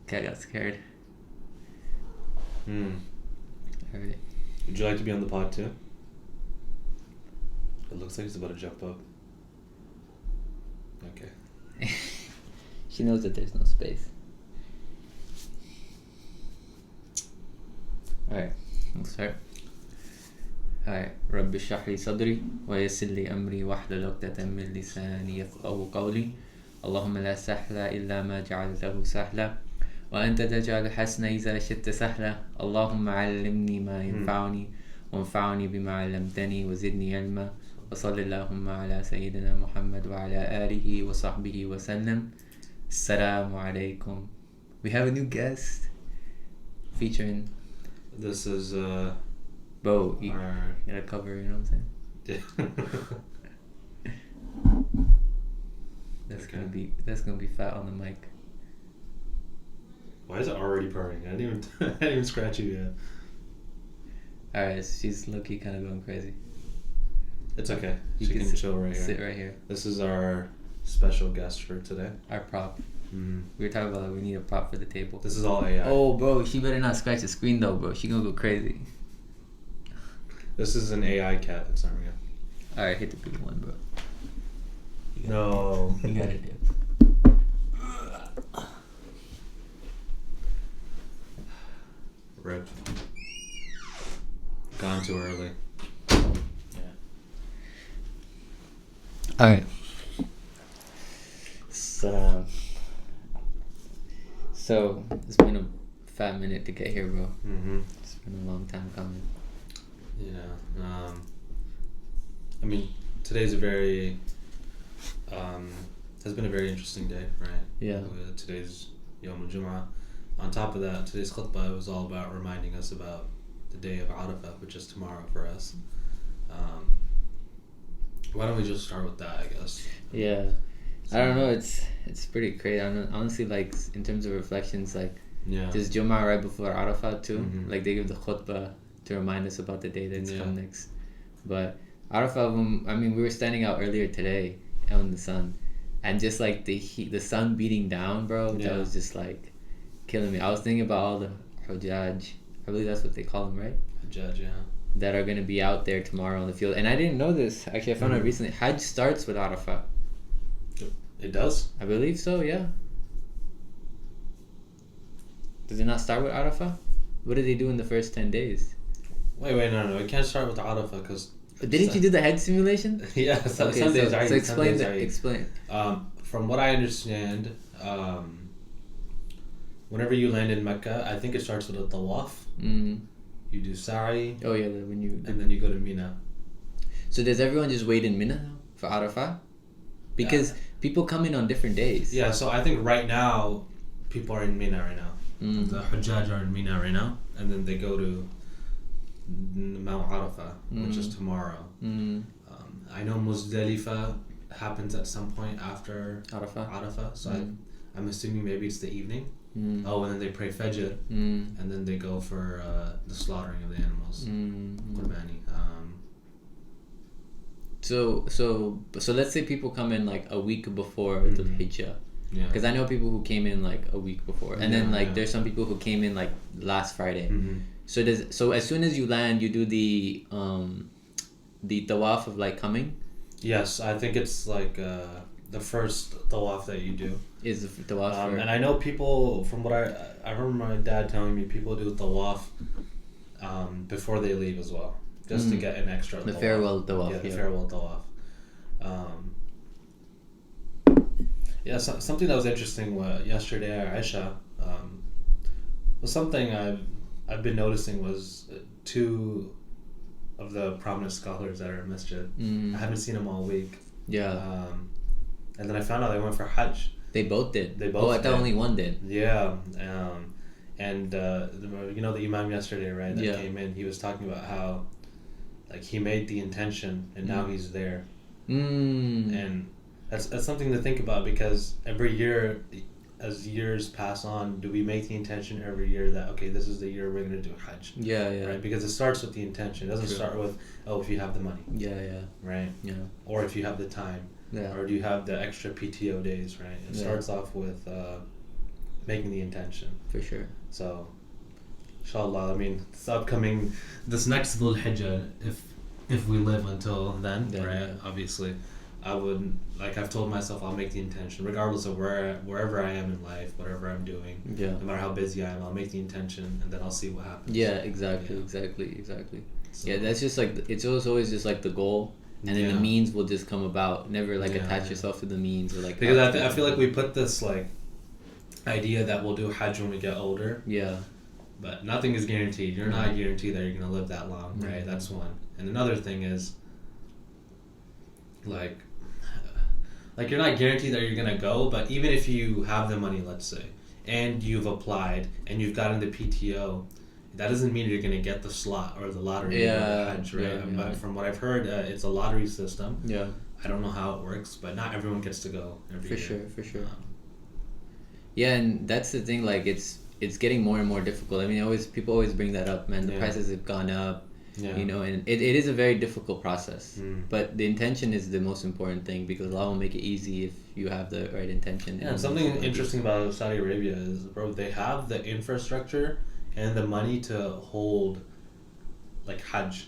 Cat got scared. Alright. Would you like to be on the pod too? It looks like he's about to jump up. Okay. She knows that there's no space. Alright, we'll start. Alright. رب اشرح لي صدري ويسر لي أمري واحلل عقدة من لساني يفقهوا قولي اللهم لا سهل إلا ما جعلته سهلا وأنت تجعل الحسن إذا شئت سهلا اللهم علمني ما ينفعني وانفعني بما علمتني وزدني علما وصل اللهم على سيدنا محمد وعلى آله وصحبه وسلم. Assalamualikum. We have a new guest featuring. This is Bro, you gotta cover, you know what I'm saying? That's gonna be fat on the mic. Why is it already purring? I didn't even scratch you yet. Alright, she's low-key kind of going crazy. It's okay. You She can chill right here. Sit right here. This is our special guest for today. Our prop. We were talking about we need a prop for the table. This is all AI. Oh, bro, she better not scratch the screen though, bro. She gonna go crazy. This is an AI cat. It's not real. Alright, hit the big one, bro. No. You got it, dude. Rip. Gone too early. Yeah. Alright. So it's been a fat minute to get here, bro. It's been a long time coming. Yeah. I mean, today's a very has been a very interesting day, right? Yeah. Today's Yom al-Jum'ah. On top of that, today's khutbah was all about reminding us about the day of Arafah, which is tomorrow for us. Why don't we just start with that, I guess? Yeah. I don't know, it's pretty crazy. Honestly, like, in terms of reflections, like, there's Jummah right before Arafah too. Like, they give the khutbah to remind us about the day that's come next. But Arafah, I mean, we were standing out earlier today out in the sun, and just like the heat, the sun beating down, bro, that was just like killing me. I was thinking about all the Hujjaj, I believe that's what they call them, right? Hujjaj, yeah. That are going to be out there tomorrow on the field. And I didn't know this. Actually, I found out recently. Hajj starts with Arafah. It does? I believe so, yeah. Does it not start with Arafah? What do they do in the first 10 days? Wait, no. It can't start with Arafah because... Didn't you do the Hajj simulation? Yeah, okay, some so days are. explain that. Explain. From what I understand, whenever you land in Mecca, I think it starts with a tawaf. You do sa'i. Oh yeah, and then you go to Mina. So does everyone just wait in Mina now for Arafah? Because people come in on different days. Yeah, so I think right now people are in Mina right now. The Hujjaj are in Mina right now, and then they go to Mount Arafah, which is tomorrow. I know Muzdalifah happens at some point after Arafah, so I'm assuming maybe it's the evening. Oh, and then they pray Fajr, and then they go for the slaughtering of the animals. Qurbani. So let's say people come in like a week before the Hijjah. Yeah. Because I know people who came in like a week before, and then like there's some people who came in like last Friday. So as soon as you land, you do the tawaf of like coming. Yes, I think it's like the first tawaf that you do is the tawaf. And I know people, from what I remember my dad telling me, people do tawaf before they leave as well, just to get an extra the tawaf. Farewell tawaf. Yeah, the farewell tawaf. Something that was interesting yesterday at Aisha was something I've been noticing was two of the prominent scholars that are in Masjid. I haven't seen them all week. Yeah. And then I found out they went for Hajj. They both did. I thought only one did. Yeah. The Imam yesterday, right, that came in, he was talking about how like he made the intention and now he's there. And that's something to think about, because every year, as years pass on, do we make the intention every year that, okay, this is the year we're going to do Hajj? Yeah. Right? Because it starts with the intention. It doesn't start with, if you have the money. Yeah. Right? Yeah. Or if you have the time. Yeah. Or do you have the extra PTO days, right? It starts off with making the intention. For sure. So, inshallah, I mean, this next Dhul Hijjah, if we live until then, right? Yeah. Obviously, I would, like I've told myself, I'll make the intention, regardless of wherever I am in life, whatever I'm doing. Yeah. No matter how busy I am, I'll make the intention, and then I'll see what happens. Yeah, exactly. So, yeah, that's just like, it's always just like the goal, and then the means will just come about. Never like attach yourself to the means, or like, because I feel like we put this like idea that we'll do Hajj when we get older. Yeah. But nothing is guaranteed. You're not guaranteed that you're gonna live that long, right? That's one. And another thing is, like you're not guaranteed that you're gonna go, but even if you have the money, let's say, and you've applied and you've gotten the PTO, that doesn't mean you're gonna get the slot or the lottery. Yeah. Hajj, right? Yeah. But from what I've heard, it's a lottery system. Yeah. I don't know how it works, but not everyone gets to go every year. For sure. Yeah, and that's the thing. Like, it's getting more and more difficult. I mean, people always bring that up, man. The prices have gone up. Yeah. You know, and it is a very difficult process. But the intention is the most important thing, because Allah will make it easy if you have the right intention. Yeah, and something interesting about Saudi Arabia is, bro, they have the infrastructure and the money to hold like Hajj,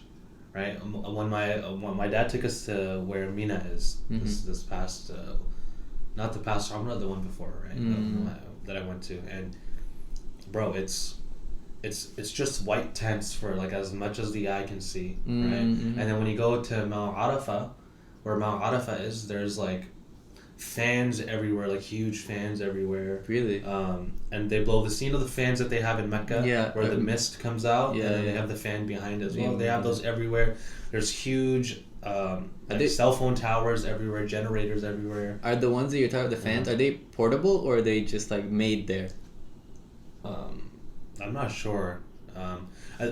right? When my dad took us to where Mina is, this past, not the past Umrah, the one before, right? That I went to, and bro, it's just white tents for like as much as the eye can see, right? And then when you go to Mount Arafah, where Mount Arafah is, there's like fans everywhere, like huge fans everywhere. Really? And they blow the fans that they have in Mecca, where the mist comes out, and then they have the fan behind as well. They have those everywhere. There's huge cell phone towers everywhere, generators everywhere. Are the ones that you're talking about, the fans, are they portable, or are they just like made there? I'm not sure.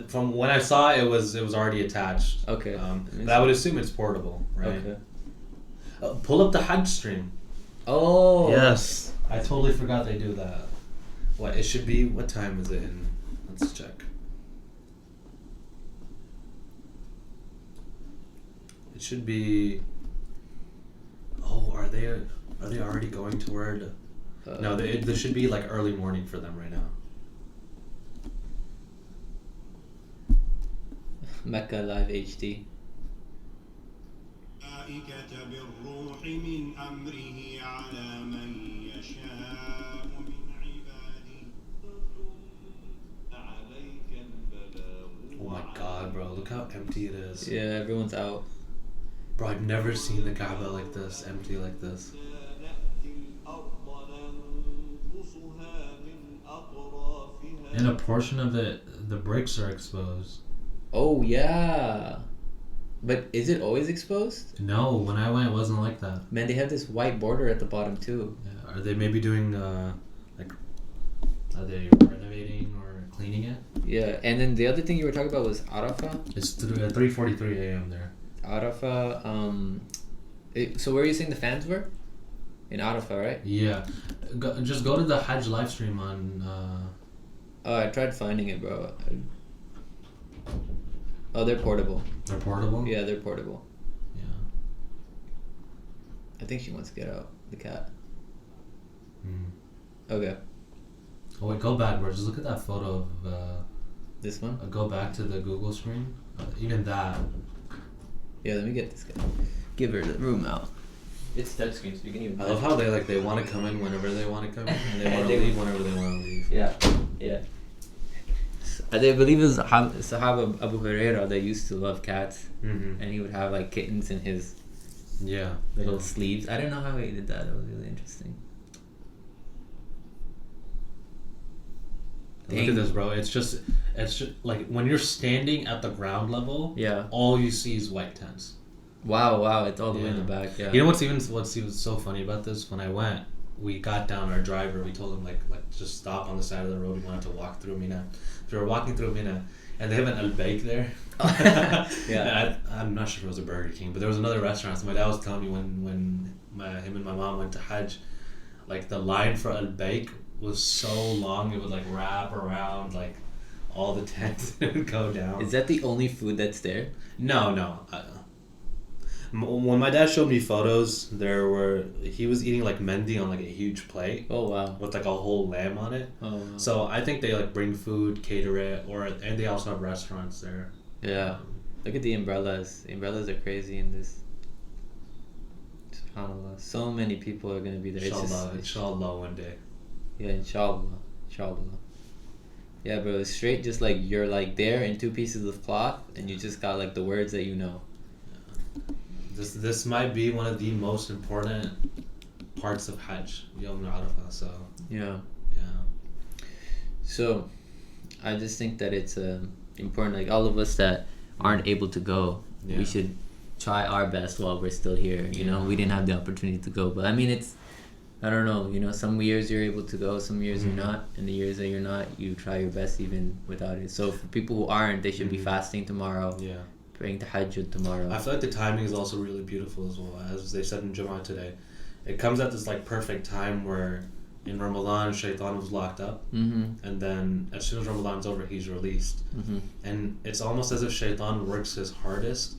From when I saw it was already attached. Okay. But I would assume it's portable, right? Okay. Pull up the Hajj stream. Oh. Yes. I totally forgot they do that. What it should be? What time is it in? Let's check. It should be. Oh, are they already going to where? No, there should be like early morning for them right now. Mecca Live HD. Oh my god, bro, look how empty it is. Yeah, everyone's out. Bro, I've never seen the Kaaba like this, empty like this. And a portion of it, the bricks are exposed. Oh, yeah. But is it always exposed? No, when I went, it wasn't like that. Man, they have this white border at the bottom, too. Yeah. Are they maybe doing, are they renovating or cleaning it? Yeah, and then the other thing you were talking about was Arafah? It's 3:43 a.m. there. Arafah, so where are you saying the fans were? In Arafah, right? Yeah. Just go to the Hajj live stream on... Oh, I tried finding it, bro. Oh, they're portable. They're portable? Yeah, they're portable. Yeah. I think she wants to get out, the cat. Okay. Oh, wait, go backwards. Just look at that photo of... this one? Go back to the Google screen. Even that. Yeah, let me get this guy. Give her the room out. It's touchscreen, so you can even... I love how they want to come in whenever they want to come in, and they want to leave whenever they want to leave. Yeah, yeah. I believe it was Sahaba Abu Hurairah that used to love cats, and he would have like kittens in his little sleeves. I don't know how he did that. It was really interesting. Look at this, bro. It's just like when you're standing at the ground level. Yeah. All you see is white tents. Wow! It's all the way in the back. Yeah. You know what's even so funny about this? When I went, we got down. Our driver, we told him like just stop on the side of the road. We wanted to walk through Mina. So we were walking through Mina, and they have an al-Baik there. Yeah. I'm not sure if it was a Burger King, but there was another restaurant. So my dad was telling me when him and my mom went to Hajj, like the line for al-Baik was so long it would like wrap around like all the tents and it would go down. Is that the only food that's there? No. When my dad showed me photos, he was eating like mendi on like a huge plate. Oh wow! With like a whole lamb on it. Oh. Wow. So I think they like bring food, cater it, and they also have restaurants there. Yeah. Look at the umbrellas. The umbrellas are crazy in this. SubhanAllah. So many people are gonna be there. Inshallah, one day. Yeah, inshallah. Yeah, bro. It's straight, just like you're like there in 2 pieces of cloth, and you just got like the words that you know. This might be one of the most important parts of Hajj, Yawm al-Arafah. So yeah. So, I just think that it's important. Like all of us that aren't able to go, we should try our best while we're still here. You know, we didn't have the opportunity to go, but I mean, I don't know. You know, some years you're able to go, some years you're not, and the years that you're not, you try your best even without it. So for people who aren't, they should be fasting tomorrow. Yeah. Praying tahajjud tomorrow. I feel like the timing is also really beautiful as well. As they said in Jummah today, it comes at this like perfect time where in Ramadan Shaitan was locked up, and then as soon as Ramadan's over, he's released, and it's almost as if Shaitan works his hardest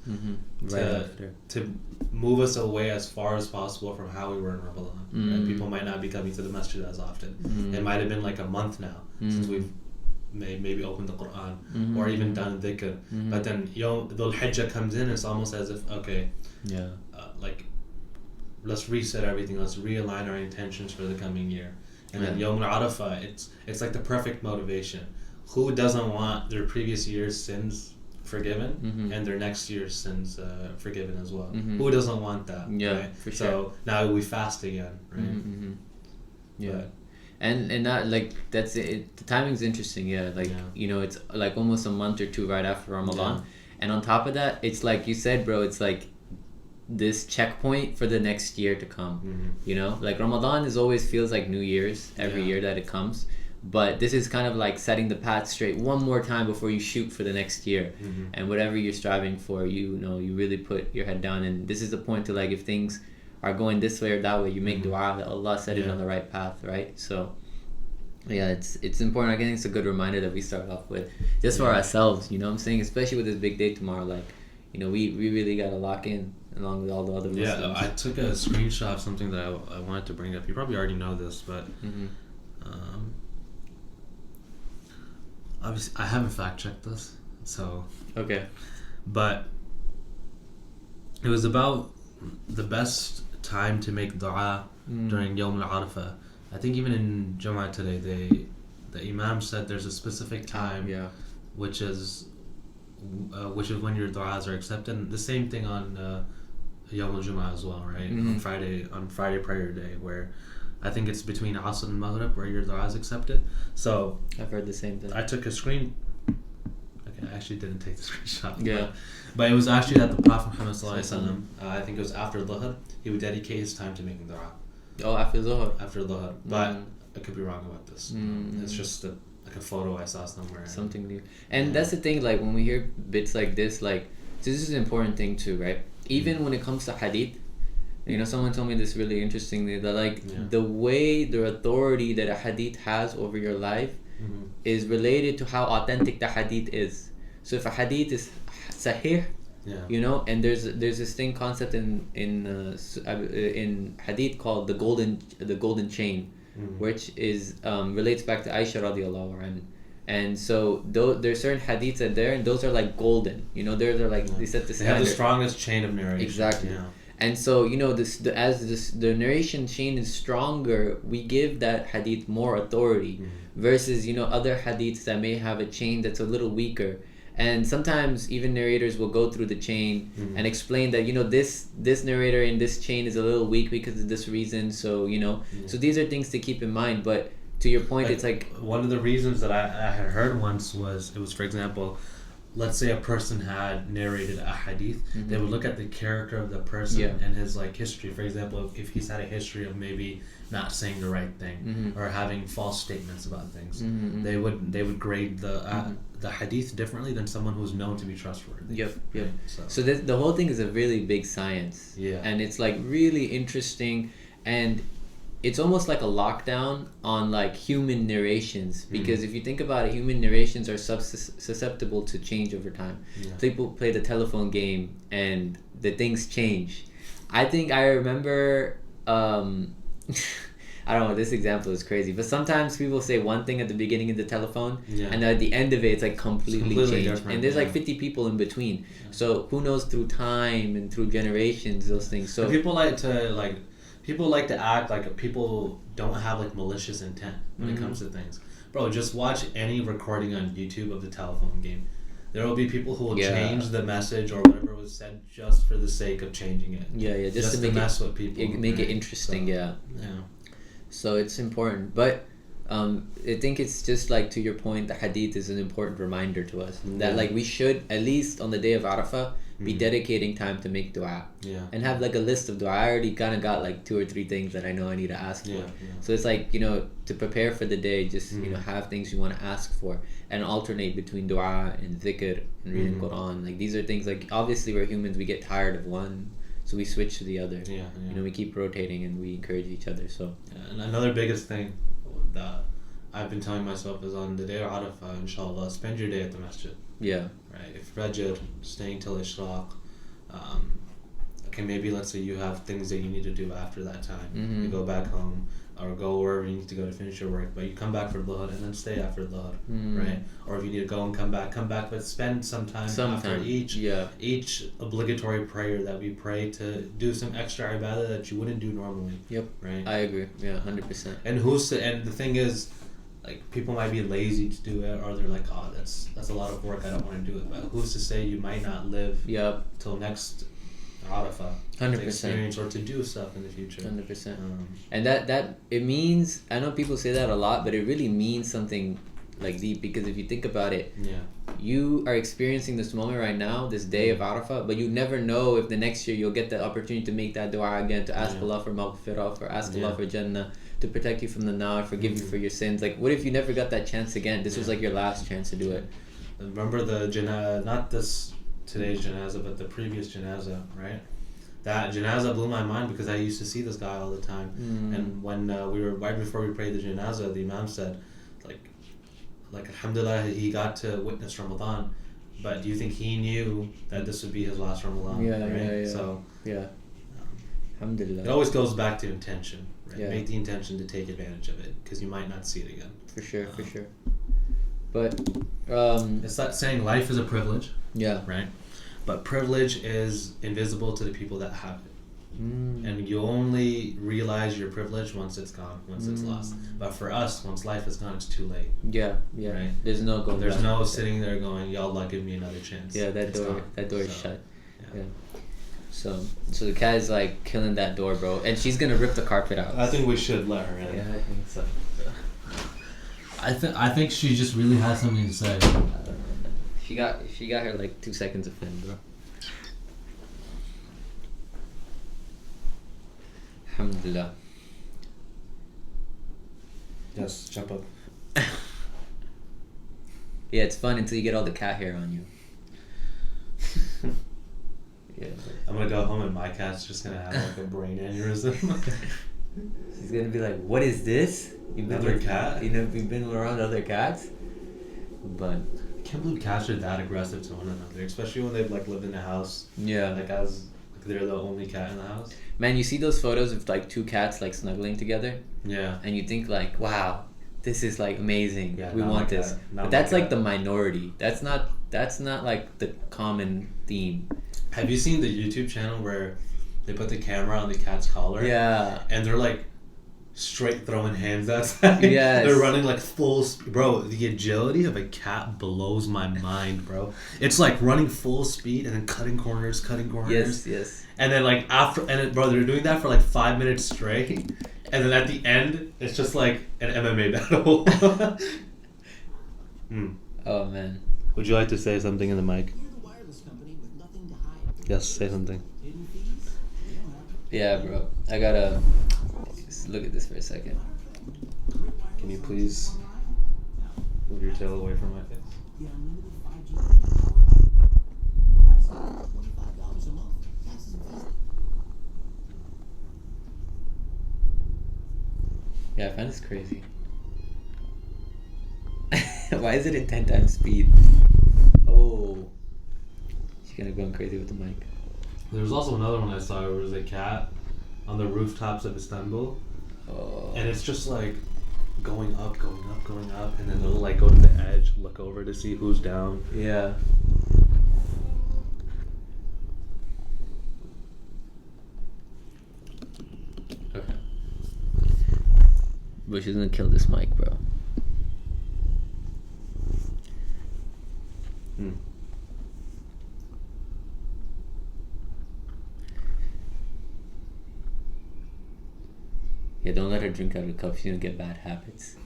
to move us away as far as possible from how we were in Ramadan. Right? People might not be coming to the masjid as often. It might have been like a month now since we've maybe opened the Quran or even done dhikr, but then Dhul Hijjah comes in, it's almost as if like let's reset everything, let's realign our intentions for the coming year. And then Yawm al-Arafah, it's like the perfect motivation. Who doesn't want their previous year's sins forgiven and their next year's sins forgiven as well? Who doesn't want that? Right? For sure. So now we fast again, right? Yeah. And that, like, that's it. The timing's interesting, you know, it's like almost a month or 2 right after Ramadan, and on top of that, it's like you said, bro, it's like this checkpoint for the next year to come. You know, like Ramadan always feels like New Year's every year that it comes, but this is kind of like setting the path straight one more time before you shoot for the next year. And whatever you're striving for, you know, you really put your head down, and this is the point to, like, if things are going this way or that way, you make dua that Allah set it on the right path, right? So yeah, it's important. I think it's a good reminder that we start off with, just for ourselves, you know what I'm saying? Especially with this big day tomorrow, like, you know, we really got to lock in along with all the other Muslims. Yeah, I took a screenshot of something that I wanted to bring up. You probably already know this, but obviously I haven't fact checked this, so okay, but it was about the best time to make dua during Yawm al-Arafah. I think even in Jummah today, the Imam said there's a specific time, which is when your du'as are accepted. And the same thing on Yawm al-Jum'ah as well, right? On Friday prayer day, where I think it's between Asr and Maghrib where your du'a is accepted. So I've heard the same thing. I took a screen. Okay, I actually didn't take the screenshot. Yeah. But it was actually that the Prophet Muhammad I think it was after Dhuhr, he would dedicate his time to making du'a. Oh, after Dhuhr? After Dhuhr. But I could be wrong about this. It's just like a photo I saw somewhere. Something new. And that's the thing, like, when we hear bits like this, like, this is an important thing too, right? Even when it comes to hadith, you know, someone told me this really interestingly, that like the way, the authority that a hadith has over your life is related to how authentic the hadith is. So if a hadith is sahih, you know, and there's this thing concept in hadith called the golden chain, which is relates back to Aisha radiallahu anha. And so there's certain hadiths that there, and those are like golden, you know, they're like they set the standard. They have the strongest chain of narration. Exactly. Yeah. And so, you know, the narration chain is stronger, we give that hadith more authority versus, you know, other hadiths that may have a chain that's a little weaker. And sometimes even narrators will go through the chain and explain that, you know, this narrator in this chain is a little weak because of this reason. So, you know, so these are things to keep in mind. But to your point, like, it's like one of the reasons that I had heard once was, for example, let's say a person had narrated a hadith, they would look at the character of the person and his like history. For example, if he's had a history of maybe not saying the right thing or having false statements about things, they would grade the hadith differently than someone who's known to be trustworthy. Yep. So the whole thing is a really big science. Yeah. And it's like really interesting, and it's almost like a lockdown on like human narrations, because if you think about it, human narrations are susceptible to change over time. People play the telephone game and the things change. I think I remember I don't know, this example is crazy, but sometimes people say one thing at the beginning of the telephone, and at the end of it, it's like completely changed. And there's like 50 people in between. So who knows, through time and through generations, those things. So and people like to act like people don't have like malicious intent when it comes to things. Bro, just watch any recording on YouTube of the telephone game. There will be people who will change the message or whatever was said just for the sake of changing it. Yeah, just to make mess with people. Make it interesting, So, So it's important. But I think it's just like, to your point, the hadith is an important reminder to us that like we should, at least on the day of Arafah, be dedicating time to make dua. And have like a list of dua. I already kind of got like 2 or 3 things that I know I need to ask for. So it's like, you know, to prepare for the day, just you know, have things you want to ask for, and alternate between dua and dhikr and reading Quran. Like, these are things, like, obviously we're humans, we get tired of one, so we switch to the other. You know, we keep rotating and we encourage each other. So and another biggest thing that I've been telling myself is, on the day of Arafah, inshallah, spend your day at the masjid. Right, if Fajr, staying till Ishraq. Okay, maybe let's say you have things that you need to do after that time. You go back home or go wherever you need to go to finish your work, but you come back for Dhuhr and then stay after Dhuhr, right? Or if you need to go and come back, but spend some time after each obligatory prayer that we pray, to do some extra ibadah that you wouldn't do normally. Right? I agree. 100%. And the thing is, like, people might be lazy to do it, or they're like, oh, that's a lot of work, I don't want to do it. But who's to say you might not live till next Arafah 100%. to experience or to do stuff in the future. 100%. And that it means, I know people say that a lot, but it really means something like deep, because if you think about it, you are experiencing this moment right now, this day of Arafah, but you never know if the next year you'll get the opportunity to make that dua again, to ask Allah for maghfirah, or ask Allah for Jannah, to protect you from the nar, forgive you for your sins. Like, what if you never got that chance again? This was like your last chance to do it. Remember the not today's janazah, but the previous janazah, right? That janazah blew my mind, because I used to see this guy all the time. And when we were right before we prayed the janazah, the imam said, like alhamdulillah, he got to witness Ramadan, but do you think he knew that this would be his last Ramadan? So alhamdulillah, it always goes back to intention, right? Make the intention to take advantage of it, because you might not see it again. For sure. But it's that saying, life is a privilege, right? But privilege is invisible to the people that have it. And you only realize your privilege once it's gone, once it's lost. But for us, once life is gone, it's too late. Right? There's no going There's back. no sitting there going, Ya Allah, give me another chance. That door is shut. So the cat is like killing that door, bro, and she's gonna rip the carpet out. I think we should let her in. I think so. I think she just really has something to say. She got her like 2 seconds of fame, bro. Alhamdulillah. Yes, jump up. It's fun until you get all the cat hair on you. I'm gonna go home and my cat's just gonna have like a brain aneurysm. She's gonna be like, "What is this? Another cat? You know, you've been around other cats." But I can't believe cats are that aggressive to one another, especially when they've like lived in a house. Like they're the only cat in the house. Man, you see those photos of like 2 cats like snuggling together? And you think like, wow, this is like amazing. We want this. But that's like the minority. That's not like the common theme. Have you seen the YouTube channel where they put the camera on the cat's collar? And they're like straight throwing hands outside. They're running like full bro, the agility of a cat blows my mind, bro. It's like running full speed and then cutting corners. Yes. And then like bro, they're doing that for like 5 minutes straight. And then at the end, it's just like an MMA battle. Oh man. Would you like to say something in the mic? Yes, say something. Yeah, bro. I gotta just look at this for a second. Can you please move your tail away from my face? Yeah, I find this crazy. Why is it at 10 times speed? Oh. She's gonna go crazy with the mic. There was also another one I saw where it was a cat on the rooftops of Istanbul. Oh. And it's just like going up, and then it'll like go to the edge, look over to see who's down. Yeah. Okay. Bro, she's gonna kill this mic, bro. Yeah, don't let her drink out of the cup. She's gonna get bad habits.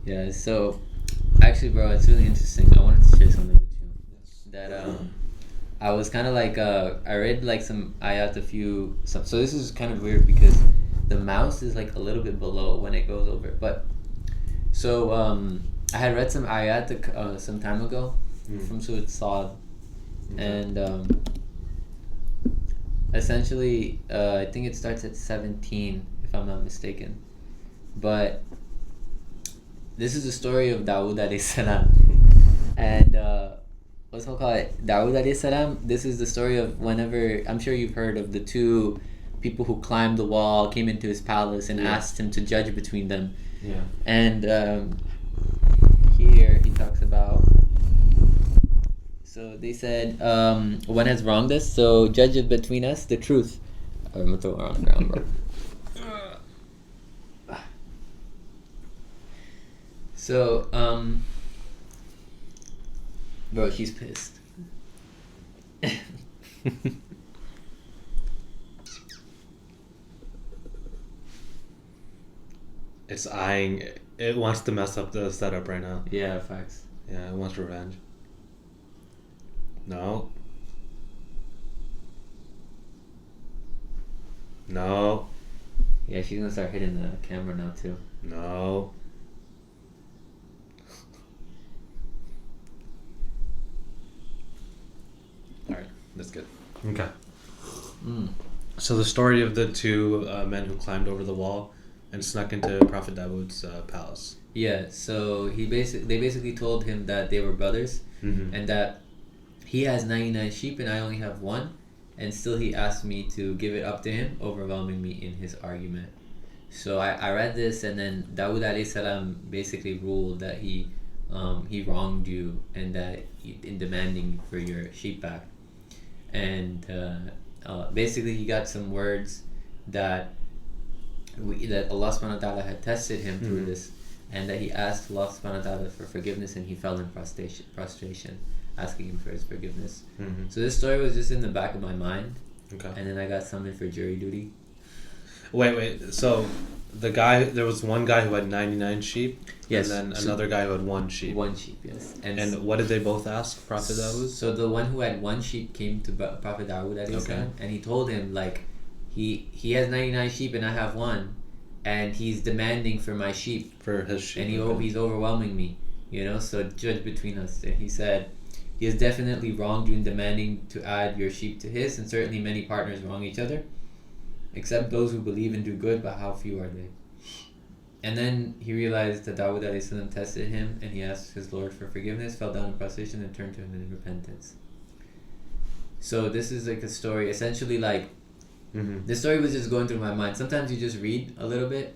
Yeah, so actually, bro, it's really interesting. I wanted to share something with you. That I was kind of like I read like some ayat so this is kind of weird because the mouse is like a little bit below when it goes over. But so I had read some ayat some time ago from Surah Sad, and essentially I think it starts at 17 if I'm not mistaken. But this is the story of Dawood alayhi salam, and what's it called? Dawood alayhi salam. This is the story of whenever, I'm sure you've heard of the two people who climbed the wall, came into his palace, and asked him to judge between them. Yeah. And here he talks about. So they said, one has wronged us, so judge it between us the truth. I'm gonna throw her on the ground, bro. So, bro, she's pissed. It's eyeing. It wants to mess up the setup right now. Yeah, facts. Yeah, it wants revenge. No. No. Yeah, she's gonna start hitting the camera now too. No. Alright, that's good. Okay. So the story of the two men who climbed over the wall and snuck into Prophet Dawood's palace. Yeah, so they basically told him that they were brothers, and that he has 99 sheep and I only have one, and still he asked me to give it up to him, overwhelming me in his argument. So I read this, and then Dawood alayhi salam basically ruled that he wronged you, and that in demanding for your sheep back. And basically he got some words that Allah subhanahu wa ta'ala had tested him through this, and that he asked Allah subhanahu wa ta'ala for forgiveness, and he fell in prostration asking him for his forgiveness. So this story was just in the back of my mind. Okay. And then I got summoned for jury duty. Wait. So there was one guy who had 99 sheep. Yes. And then another guy who had one sheep. One sheep, yes. And what did they both ask Prophet Dawood? So the one who had one sheep came to Prophet Dawood alayhi salam, and he told him, like, he has 99 sheep and I have one, and he's demanding for my sheep. For his sheep. And he's overwhelming me, so judge between us. And he said, he has definitely wronged you in demanding to add your sheep to his, and certainly many partners wrong each other, except those who believe and do good, but how few are they? And then he realized that Dawood alayhi salam tested him, and he asked his Lord for forgiveness, fell down in prostration, and turned to him in repentance. So this is like a story, essentially like, the story was just going through my mind. Sometimes you just read a little bit,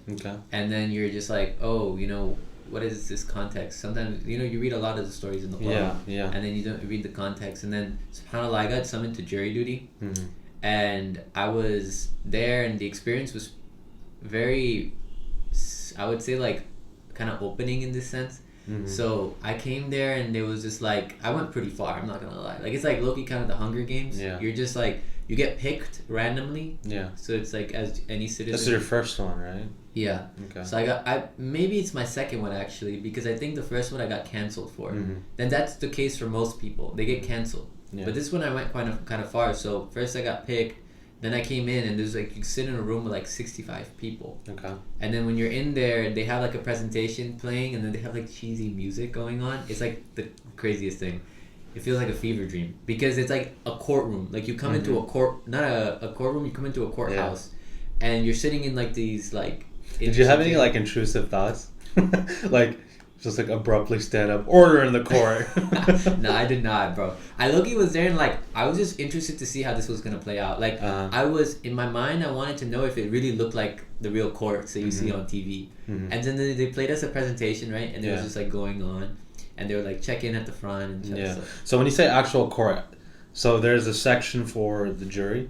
and then you're just like, oh, what is this context? Sometimes, you read a lot of the stories in the Quran, and then you don't read the context, and then, subhanAllah, I got summoned to jury duty, and I was there, and the experience was very, I would say, like, kind of opening in this sense. So I came there, and it was just like, I went pretty far, I'm not gonna lie. Like, it's like low-key kind of the Hunger Games. You're just like, you get picked randomly. So it's like, as any citizen. This is your first one, right? Yeah. Okay. So maybe it's my second one actually, because I think the first one I got canceled for. Then that's the case for most people. They get canceled. But this one I went kind of far. So first I got picked, then I came in, and there's like, you sit in a room with like 65 people. Okay. And then when you're in there, they have like a presentation playing, and then they have like cheesy music going on. It's like the craziest thing. It feels like a fever dream, because it's like a courtroom. Like you come into a court, not a courtroom, you come into a courthouse. and you're sitting in like these like. Did you have any like intrusive thoughts? Like just like abruptly stand up, order in the court. No, I did not, bro. I low-key was there and like I was just interested to see how this was gonna play out. Like I was in my mind, I wanted to know if it really looked like the real courts that you see on TV. And then they played us a presentation, right? And it was just like going on, and they were like check in at the front and stuff. So when you say actual court, so there's a section for the jury.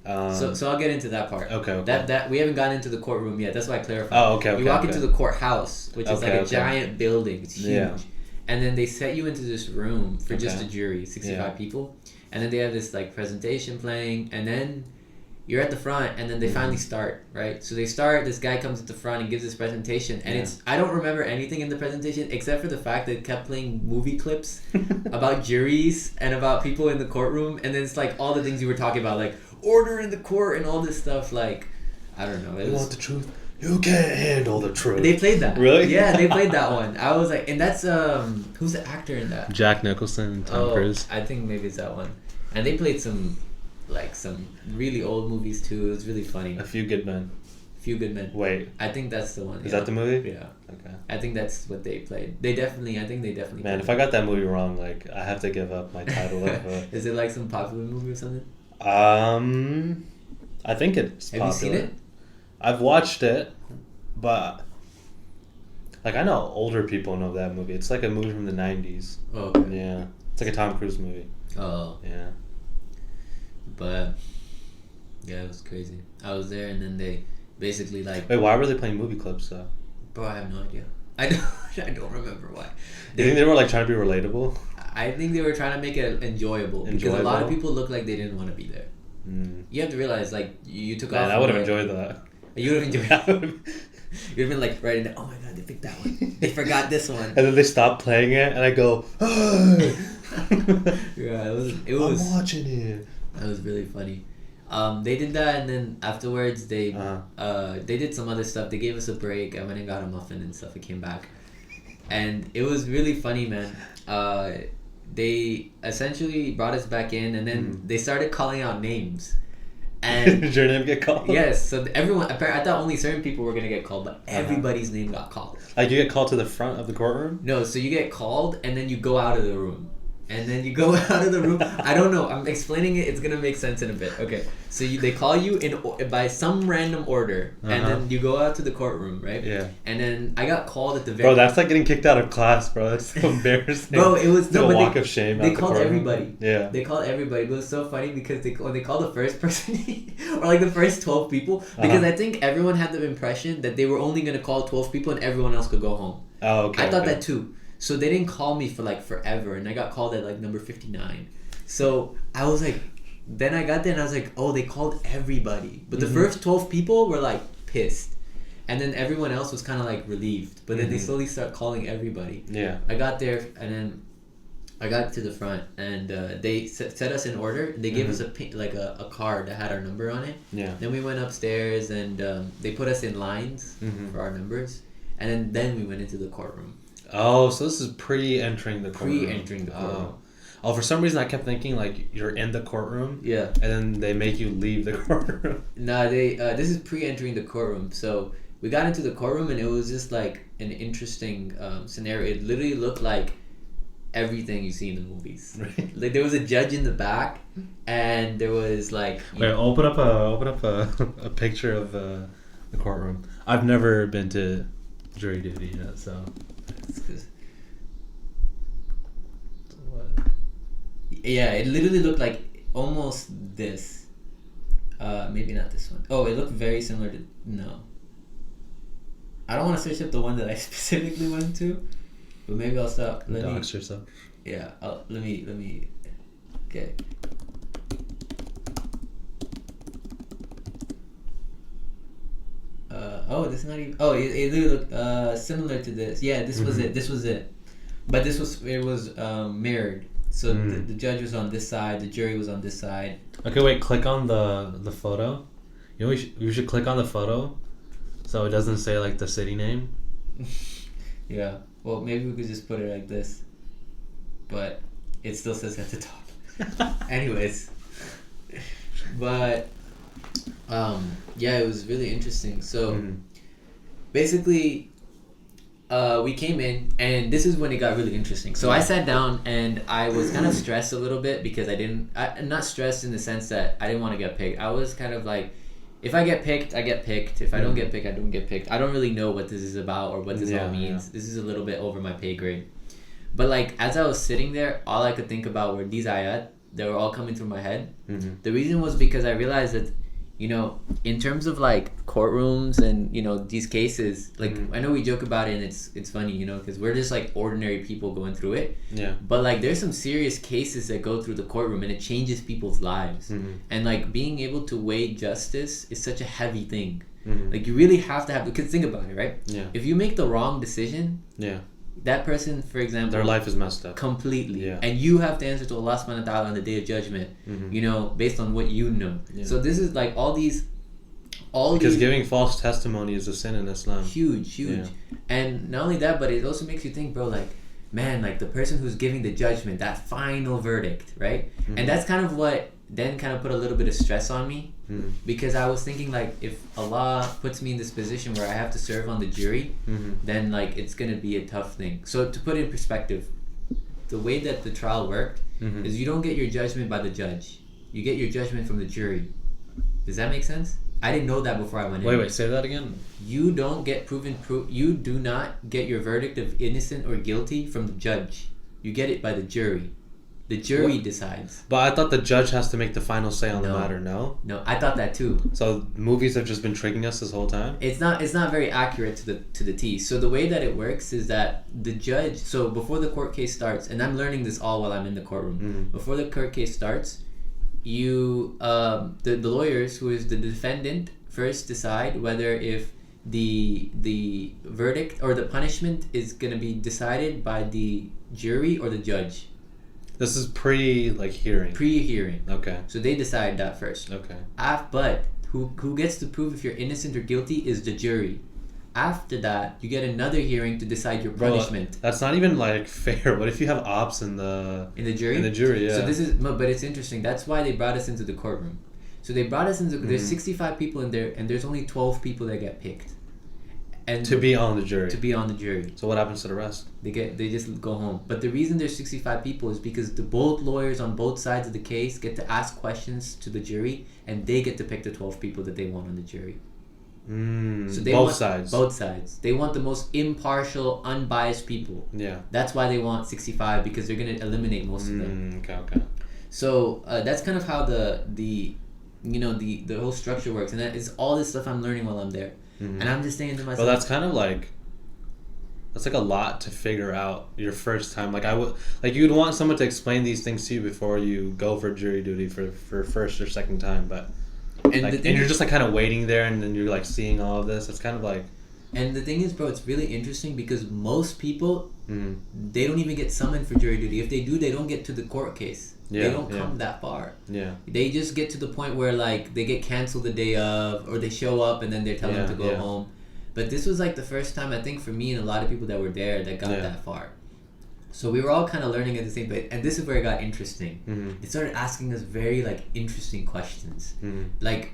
So I'll get into that part. Okay. That we haven't gotten into the courtroom yet. That's why I clarified. Oh, okay. You walk into the courthouse, which is like a giant building. It's huge. Yeah. And then they set you into this room for just a jury, 65 people. And then they have this like presentation playing, and then you're at the front, and then they finally start, right? So they start, this guy comes at the front and gives this presentation, and I don't remember anything in the presentation except for the fact that it kept playing movie clips about juries and about people in the courtroom, and then it's like all the things you were talking about, like order in the court and all this stuff, like, I don't know. You want the truth? You can't handle the truth. They played that. Really? Yeah, they played that one. I was like, and that's, who's the actor in that? Jack Nicholson and Tom Cruise. I think maybe it's that one. And they played some really old movies too. It was really funny. A Few Good Men. Few Good Men. Wait. I think that's the one. Is that the movie? Yeah. Okay. I think that's what they played. I think they definitely. Man, if I got that movie wrong, like I have to give up my title of. Is it like some popular movie or something? I think it's popular. Have you seen it? I've watched it, but like I know older people know that movie. It's like a movie from the 90s. Oh. Okay. Yeah. It's like a Tom Cruise movie. Oh. Yeah. But yeah, it was crazy. I was there, and then they basically like. Wait, why were they playing movie clips though? Bro, I have no idea. I don't remember why. Do you think they were like trying to be relatable? I think they were trying to make it enenjoyable. Because a lot of people look like they didn't want to be there. You have to realize, like, you took off. Man, I would have enjoyed that. You would have enjoyed that. You'd have been like right in there. Oh my god, they picked that one. They forgot this one. And then they stopped playing it, and I go, hey! Yeah, it was. I'm watching it. That was really funny. They did that, and then afterwards they did some other stuff. They gave us a break. I went and got a muffin and stuff. We came back, and it was really funny, man. They essentially brought us back in, and then they started calling out names. And did your name get called? Yes. So everyone. I thought only certain people were gonna get called, but everybody's name got called. Like you get called to the front of the courtroom? No. So you get called, and then you go out of the room. And then you go out of the room. I don't know. I'm explaining it. It's gonna make sense in a bit. Okay. So they call you by some random order, and then you go out to the courtroom, right? Yeah. And then I got called at the very. Bro, that's like getting kicked out of class, bro. That's so embarrassing. Bro, it was a walk of shame. They called everybody. Yeah. They called everybody. It was so funny because when they called the first person, or like the first 12 people, because I think everyone had the impression that they were only gonna call 12 people and everyone else could go home. Oh, okay. I thought that too. So they didn't call me for like forever, and I got called at like number 59. So I was like, then I got there and I was like, oh, they called everybody. But the first 12 people were like pissed. And then everyone else was kind of like relieved. But then they slowly start calling everybody. Yeah. I got there, and then I got to the front, and they set us in order. And they gave us a card that had our number on it. Yeah. Then we went upstairs, and they put us in lines for our numbers. And then we went into the courtroom. Oh, so this is pre-entering the courtroom. Pre-entering the courtroom. Oh, for some reason I kept thinking like you're in the courtroom. Yeah. And then they make you leave the courtroom. Nah, this is pre-entering the courtroom. So we got into the courtroom, and it was just like an interesting scenario. It literally looked like everything you see in the movies. Right. Like there was a judge in the back, and there was like. Wait, open up a picture of the courtroom. I've never been to jury duty yet, so. Yeah, it literally looked like almost this. Maybe not this one. Oh, it looked very similar to... No. I don't want to search up the one that I specifically went to, but maybe I'll stop. Dox yourself. Yeah, let me... Okay. This is not even... Oh, it literally looked similar to this. Yeah, this was it. But it was mirrored. So the judge was on this side, the jury was on this side. Okay, wait, click on the photo. You know, we should click on the photo so it doesn't say like the city name. Yeah, well, maybe we could just put it like this. But it still says at the top. Anyways. But Yeah, it was really interesting. So basically, we came in, and this is when it got really interesting. So I sat down, and I was kind of stressed a little bit because not stressed in the sense that I didn't want to get picked. I was kind of like, if I get picked, I get picked. If I don't get picked, I don't get picked. I don't really know what this is about or what this all means. This is a little bit over my pay grade. But like, as I was sitting there, all I could think about were these ayat. They were all coming through my head. The reason was because I realized that, you know, in terms of like courtrooms and, you know, these cases, like I know we joke about it and it's funny, you know, because we're just like ordinary people going through it. Yeah. But like, there's some serious cases that go through the courtroom and it changes people's lives. And like, being able to weigh justice is such a heavy thing. Like, you really have to have, because think about it, right? Yeah. If you make the wrong decision, that person, for example, their life is messed up completely, and you have to answer to Allah subhanahu wa ta'ala on the day of judgment, you know, based on what you know. So this is like because giving false testimony is a sin in Islam. Huge. And not only that, but it also makes you think, bro, like, man, like the person who's giving the judgment, that final verdict, right? And that's kind of what then kind of put a little bit of stress on me, because I was thinking, like, if Allah puts me in this position where I have to serve on the jury, then like it's gonna be a tough thing. So to put it in perspective, the way that the trial worked is you don't get your judgment by the judge, you get your judgment from the jury. Does that make sense? I didn't know that before I went in. Wait, say that again. You don't get you do not get your verdict of innocent or guilty from the judge. You get it by the jury. The jury decides. But I thought the judge has to make the final say on the matter. No, I thought that too. So movies have just been tricking us this whole time. It's not very accurate to the T. So the way that it works is that the judge. So before the court case starts, and I'm learning this all while I'm in the courtroom. Before the court case starts, you the lawyers, who is the defendant, first decide whether if the verdict or the punishment is going to be decided by the jury or the judge. This is pre-hearing. Pre-hearing. Okay. So they decide that first. Okay. But who gets to prove if you're innocent or guilty is the jury. After that, you get another hearing to decide your punishment. Bro, that's not even like fair. What if you have ops in the jury? In the jury, yeah. So but it's interesting. That's why they brought us into the courtroom. So they brought us into. There's 65 people in there, and there's only 12 people that get picked. And to be on the jury. To be on the jury. So what happens to the rest? They just go home. But the reason there's 65 people is because both lawyers on both sides of the case get to ask questions to the jury, and they get to pick the 12 people that they want on the jury. So they both sides. Both sides. They want the most impartial, unbiased people. Yeah. That's why they want 65, because they're gonna eliminate most of them. Okay. So that's kind of how the whole structure works, and that is all this stuff I'm learning while I'm there. And I'm just thinking to myself, well, that's kind of like, that's like a lot to figure out your first time. Like you'd want someone to explain these things to you before you go for jury duty for first or second time, but and you're just like kind of waiting there, and then you're like seeing all of this. It's kind of like. And the thing is, bro, it's really interesting because most people they don't even get summoned for jury duty. If they do, they don't get to the court case. They don't come that far. Yeah. They just get to the point where like they get canceled the day of, or they show up and then they're telling them to go home. But this was like the first time, I think, for me and a lot of people that were there that got that far. So we were all kind of learning at the same time, and this is where it got interesting. It started asking us very like interesting questions, like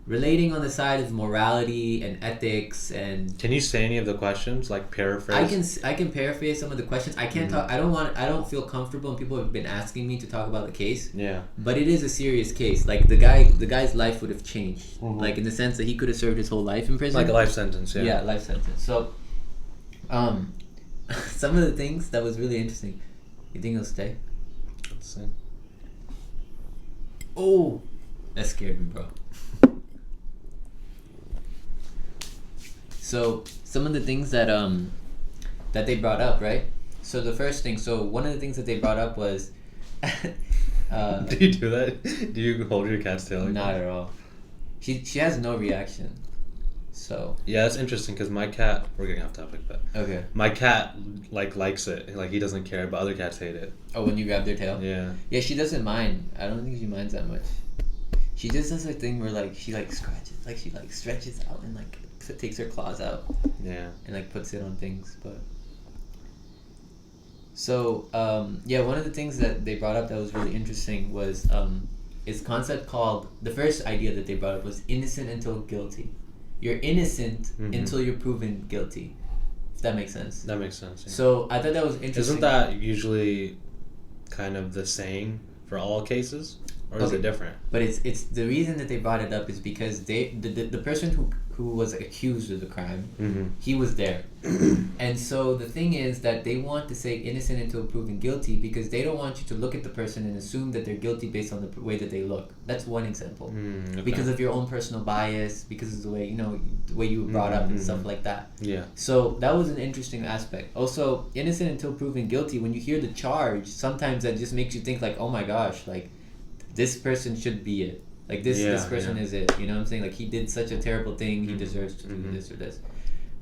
relating on the side of morality and ethics. And can you say any of the questions, like paraphrase? I can paraphrase some of the questions. I can't talk. I don't feel comfortable, and people have been asking me to talk about the case. Yeah. But it is a serious case. Like the guy's life would have changed. Like in the sense that he could have served his whole life in prison. Like a life sentence. Yeah, life sentence. So, some of the things that was really interesting. You think he'll stay? Let's see. Oh, that scared me, bro. So some of the things that they brought up, right? So the first thing, one of the things that they brought up was do you do that? Do you hold your cat's tail? Not at all. She has no reaction. So yeah, that's interesting because my cat. We're getting off topic, but okay. My cat likes it. Like he doesn't care, but other cats hate it. Oh, when you grab their tail? Yeah. Yeah, she doesn't mind. I don't think she minds that much. She just does a thing where like she like scratches, like she like stretches out and like takes her claws out. Yeah. And like puts it on things, but. So one of the things that they brought up that was really interesting was is a concept called, the first idea that they brought up was innocent until guilty. You're innocent until you're proven guilty. If that makes sense. That makes sense. Yeah. So I thought that was interesting. Isn't that usually kind of the saying for all cases, or is it different? But it's the reason that they brought it up is because the person who was accused of the crime, he was there. And so the thing is that they want to say innocent until proven guilty because they don't want you to look at the person and assume that they're guilty based on the way that they look. That's one example. Okay. Because of your own personal bias, because of the way, the way you were brought up and stuff like that. Yeah. So that was an interesting aspect. Also, innocent until proven guilty, when you hear the charge, sometimes that just makes you think like, oh my gosh, like this person should be it. Like this person is it. You know what I'm saying? Like he did such a terrible thing, he deserves to do this or this.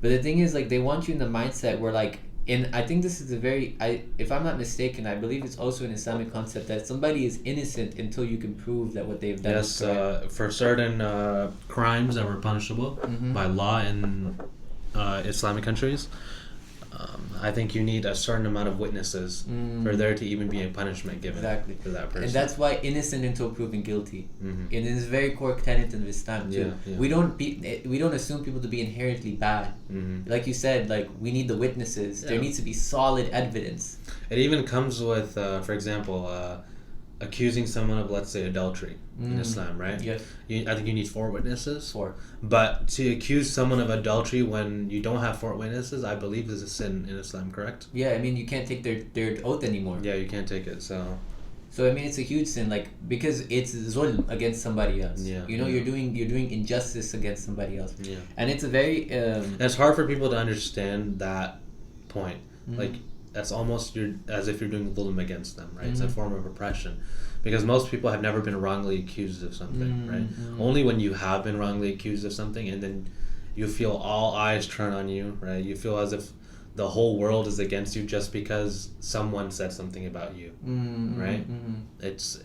But the thing is, like, they want you in the mindset where, like, I think this is if I'm not mistaken, I believe it's also an Islamic concept that somebody is innocent until you can prove that what they've done is correct. For certain crimes that were punishable by law in Islamic countries, I think you need a certain amount of witnesses for there to even be a punishment given for that person. And that's why innocent until proven guilty. And it's a very core tenet of Islam too. Yeah. We don't assume people to be inherently bad. Like you said, like we need the witnesses. There needs to be solid evidence. It even comes with, for example, accusing someone of, let's say, adultery in Islam, right? Yes. I think you need 4 witnesses. 4. But to accuse someone of adultery when you don't have 4 witnesses, I believe is a sin in Islam, correct? Yeah, I mean, you can't take their oath anymore. Yeah, you can't take it, so I mean, it's a huge sin, like, because it's zulm against somebody else. Yeah. You're doing injustice against somebody else. Yeah. And it's a very... And it's hard for people to understand that point. Like, that's almost as if you're doing zulm against them, right? It's a form of oppression. Because most people have never been wrongly accused of something, right? Only when you have been wrongly accused of something and then you feel all eyes turn on you, right? You feel as if the whole world is against you just because someone said something about you, right? It's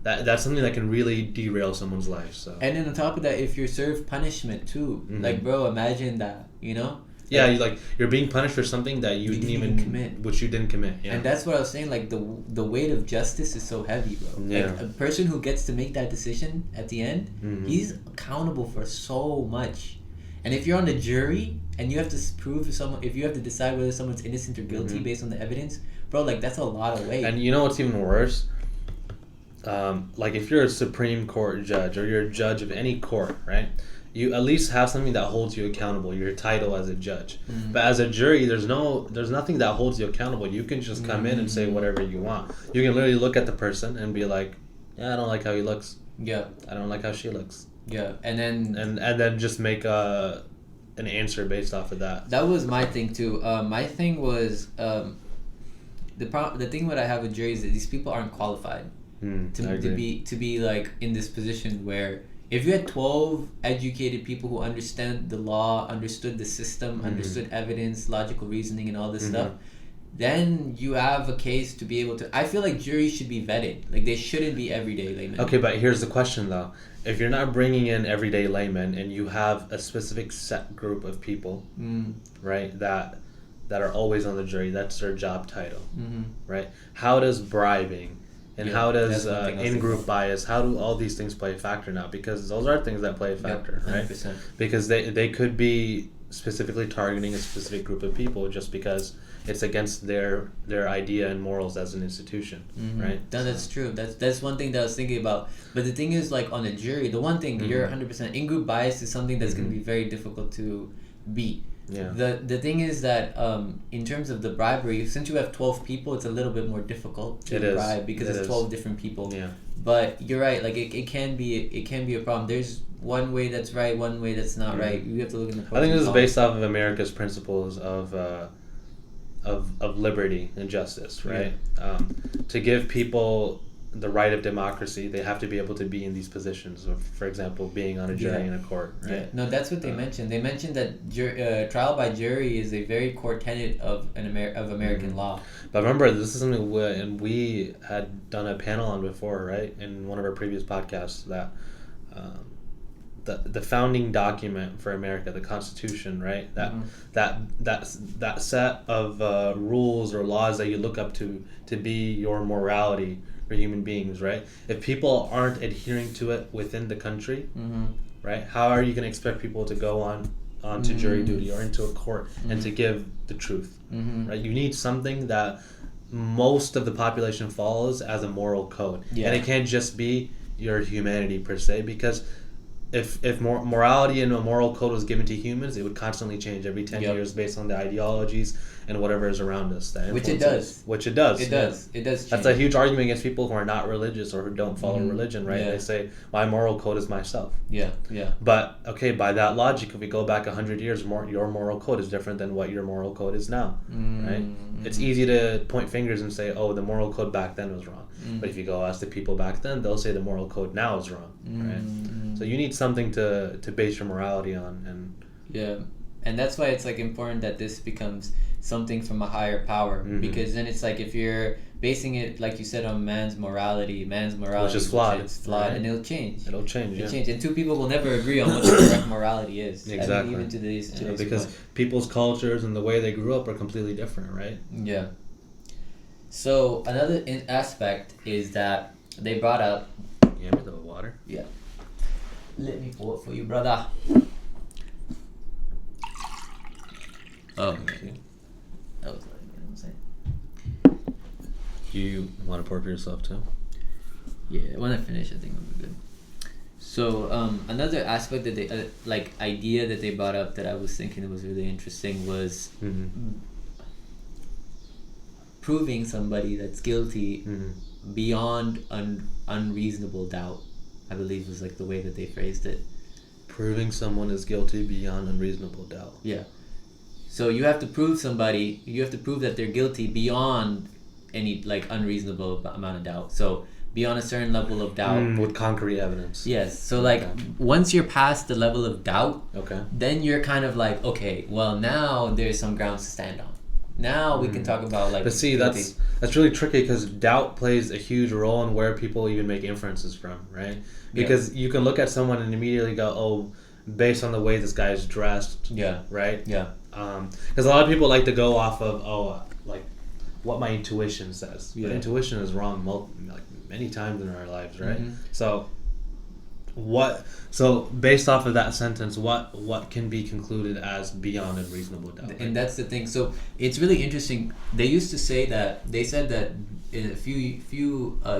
that's something that can really derail someone's life. So. And then on top of that, if you're served punishment too, like bro, imagine that, Yeah, you're being punished for something that you didn't even commit, which you didn't commit. Yeah. And that's what I was saying. Like the weight of justice is so heavy, bro. Yeah. Like a person who gets to make that decision at the end, he's accountable for so much. And if you're on the jury and you have to if you have to decide whether someone's innocent or guilty based on the evidence, bro, like that's a lot of weight. And you know what's even worse? Like if you're a Supreme Court judge or you're a judge of any court, right? You at least have something that holds you accountable, your title as a judge. But as a jury, there's nothing that holds you accountable. You can just come in and say whatever you want. You can literally look at the person and be like, yeah, I don't like how he looks. Yeah. I don't like how she looks. Yeah. And then just make an answer based off of that. That was my thing too. My thing was the thing what I have with juries is that these people aren't qualified to be like in this position where if you had 12 educated people who understand the law, understood the system, understood evidence, logical reasoning, and all this stuff, then you have a case to be able to... I feel like juries should be vetted. Like, they shouldn't be everyday laymen. Okay, but here's the question, though. If you're not bringing in everyday laymen and you have a specific set group of people, right, that are always on the jury, that's their job title, right? How does bribing... And how does in-group bias, how do all these things play a factor now? Because those are things that play a factor, right? 100%. Because they could be specifically targeting a specific group of people just because it's against their idea and morals as an institution, right? No, that's true. That's one thing that I was thinking about. But the thing is, like, on a jury, the one thing, you're 100%, in-group bias is something that's going to be very difficult to beat. Yeah. The thing is that in terms of the bribery, since you have 12 people, it's a little bit more difficult to bribe because it's 12 different people. Yeah. But you're right. Like it can be a problem. There's one way that's right, one way that's not right. You have to look in the pros. I think this is based off of America's principles of liberty and justice, right? Yeah. To give people the right of democracy, they have to be able to be in these positions of, for example, being on a jury in a court, right? Yeah. No, that's what they mentioned. They mentioned that trial by jury is a very core tenet of American law. But remember, this is something we had done a panel on before, right? In one of our previous podcasts, that the founding document for America, the Constitution, right? That set of rules or laws that you look up to be your morality, for human beings, right? If people aren't adhering to it within the country, right? How are you going to expect people to go onto jury duty or into a court and to give the truth, right? You need something that most of the population follows as a moral code, and it can't just be your humanity per se, because if morality and a moral code was given to humans, it would constantly change every 10 years based on the ideologies and whatever is around us. Which it does. It does Change. That's a huge argument against people who are not religious or who don't follow religion, right? They say, my moral code is myself. But, okay, by that logic, if we go back 100 years, your moral code is different than what your moral code is now, right? It's easy to point fingers and say, oh, the moral code back then was wrong. But if you go ask the people back then, they'll say the moral code now is wrong, right? So you need something to base your morality on. And that's why it's like important that this becomes something from a higher power, because then it's like if you're basing it, like you said, on man's morality, which is flawed, right? And it'll change. And two people will never agree on what the correct morality is. Exactly. I mean, even to these because people's cultures and the way they grew up are completely different, right? Yeah. So another aspect is that they brought up. You have the water? Yeah. Let me pour it for you, brother. Oh, okay. That was what I'm saying. You want to pour for yourself too? Yeah, when I finish, I think I'll be good. So another aspect that they idea that they brought up that I was thinking was really interesting was proving somebody that's guilty beyond unreasonable doubt. I believe was like the way that they phrased it. Proving someone is guilty beyond unreasonable doubt. Yeah. So you have to prove that they're guilty beyond any like unreasonable amount of doubt. So beyond a certain level of doubt. With concrete evidence. Yes. So like once you're past the level of doubt, then you're kind of like, okay, well now there's some grounds to stand on. Now we can talk about like. But see, that's really tricky because doubt plays a huge role in where people even make inferences from, right? Because you can look at someone and immediately go, oh, based on the way this guy is dressed, right? Yeah. Because a lot of people like to go off of like what my intuition says. But intuition is wrong many times in our lives, right? So based off of that sentence, what can be concluded as beyond a reasonable doubt? And that's the thing. So it's really interesting. They said that in a few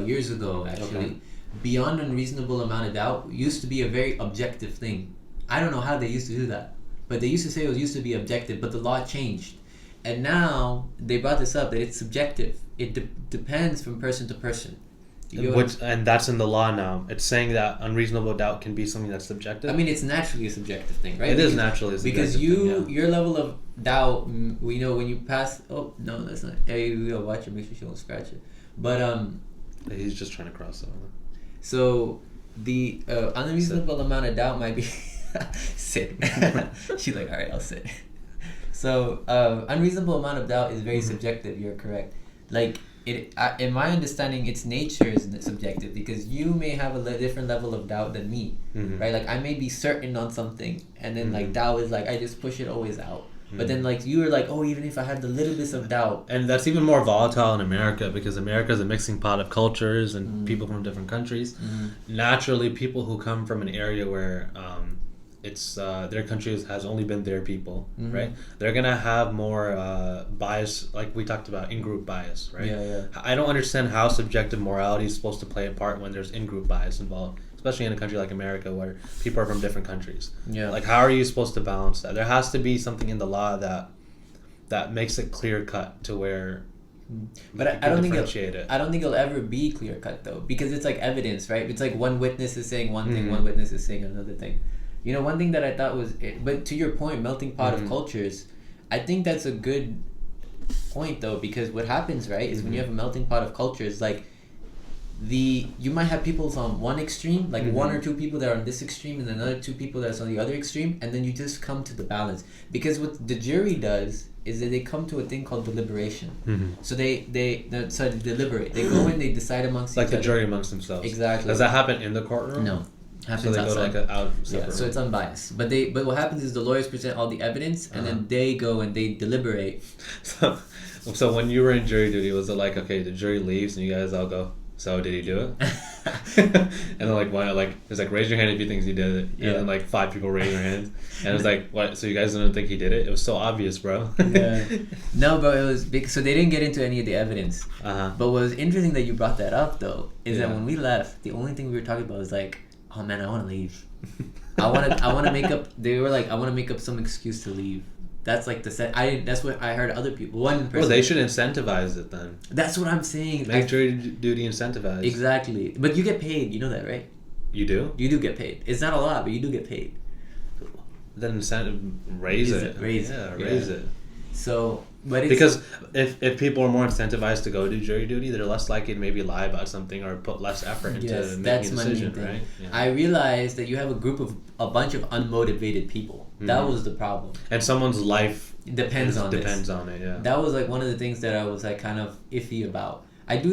years ago, actually, beyond unreasonable amount of doubt used to be a very objective thing. I don't know how they used to do that, but they used to say it used to be objective, but the law changed. And now they brought this up that it's subjective. It depends from person to person. And that's in the law now. It's saying that unreasonable doubt can be something that's subjective. I mean, it's naturally a subjective thing, right? It is naturally a subjective thing, your level of doubt, we know when you pass. Oh no, that's not. Hey, we gotta watch her, make sure she won't scratch it. But he's just trying to cross over. So the unreasonable amount of doubt might be sit. She's like, all right, I'll sit. So unreasonable amount of doubt is very subjective. You're correct. Like. In my understanding, its nature is subjective because you may have a different level of doubt than me, right? Like I may be certain on something, and then like doubt is like I just push it always out. But then like you were like, oh, even if I had the little bit of doubt, and that's even more volatile in America because America is a mixing pot of cultures and people from different countries. Naturally, people who come from an area where it's their country has only been their people, right? They're gonna have more bias, like we talked about, in-group bias, right? I don't understand how subjective morality is supposed to play a part when there's in-group bias involved, especially in a country like America where people are from different countries. Like how are you supposed to balance that? There has to be something in the law that makes it clear cut to where. But I don't think it'll ever be clear cut though, because it's like evidence, right? It's like one witness is saying one thing, one witness is saying another thing. You know, one thing that I thought was, but to your point, melting pot of cultures, I think that's a good point though, because what happens, right, is when you have a melting pot of cultures, like you might have people on one extreme, like one or two people that are on this extreme, and another two people that's on the other extreme, and then you just come to the balance. Because what the jury does is that they come to a thing called deliberation. So they deliberate. They go and they decide amongst each other. Like the jury amongst themselves. Exactly. Does that happen in the courtroom? No. So they outside. Go to out separate. So it's unbiased. But what happens is the lawyers present all the evidence, and then they go and they deliberate. So when you were in jury duty, was it like, okay, the jury leaves and you guys all go So did he do it? And then like why like it's like raise your hand if you think he did it. And then like 5 people raised their hands. And it was like, what? So you guys didn't think he did it? It was so obvious, bro. Yeah. No, bro, it was big. So they didn't get into any of the evidence. But what was interesting that you brought that up though is that when we left, the only thing we were talking about was like, oh man, I want to leave. I want to make up. They were like, I want to make up some excuse to leave. That's like that's what I heard other people. One person. Well, they should incentivize it then. That's what I'm saying. Make jury duty incentivized. Exactly, but you get paid. You know that, right? You do. You do get paid. It's not a lot, but you do get paid. Then raise it. Raise it. So, but it's, because if people are more incentivized to go do jury duty, they're less likely to maybe lie about something or put less effort into making a decision, right? Yeah. I realized that you have a bunch of unmotivated people. That was the problem. And someomes life depends on it. Yeah. That was like one of the things that I was like kind of iffy about. I do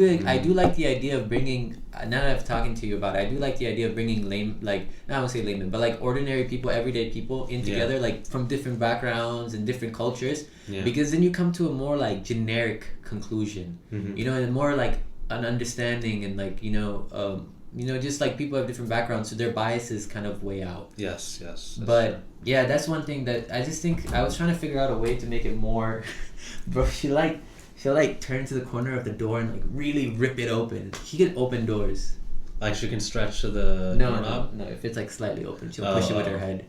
like the idea of bringing. Now that I'm talking to you about it, I do like the idea of bringing I won't say laymen, but like ordinary people, everyday people in together, like from different backgrounds and different cultures, because then you come to a more like generic conclusion, you know, and more like an understanding and like just like people have different backgrounds, so their biases kind of weigh out. Yes. But true. Yeah, that's one thing that I just think I was trying to figure out a way to make it more. Bro, she'll like turn to the corner of the door and like really rip it open. She can open doors. Like she can stretch to the doorknob? No. If it's like slightly open, she'll push it with her head.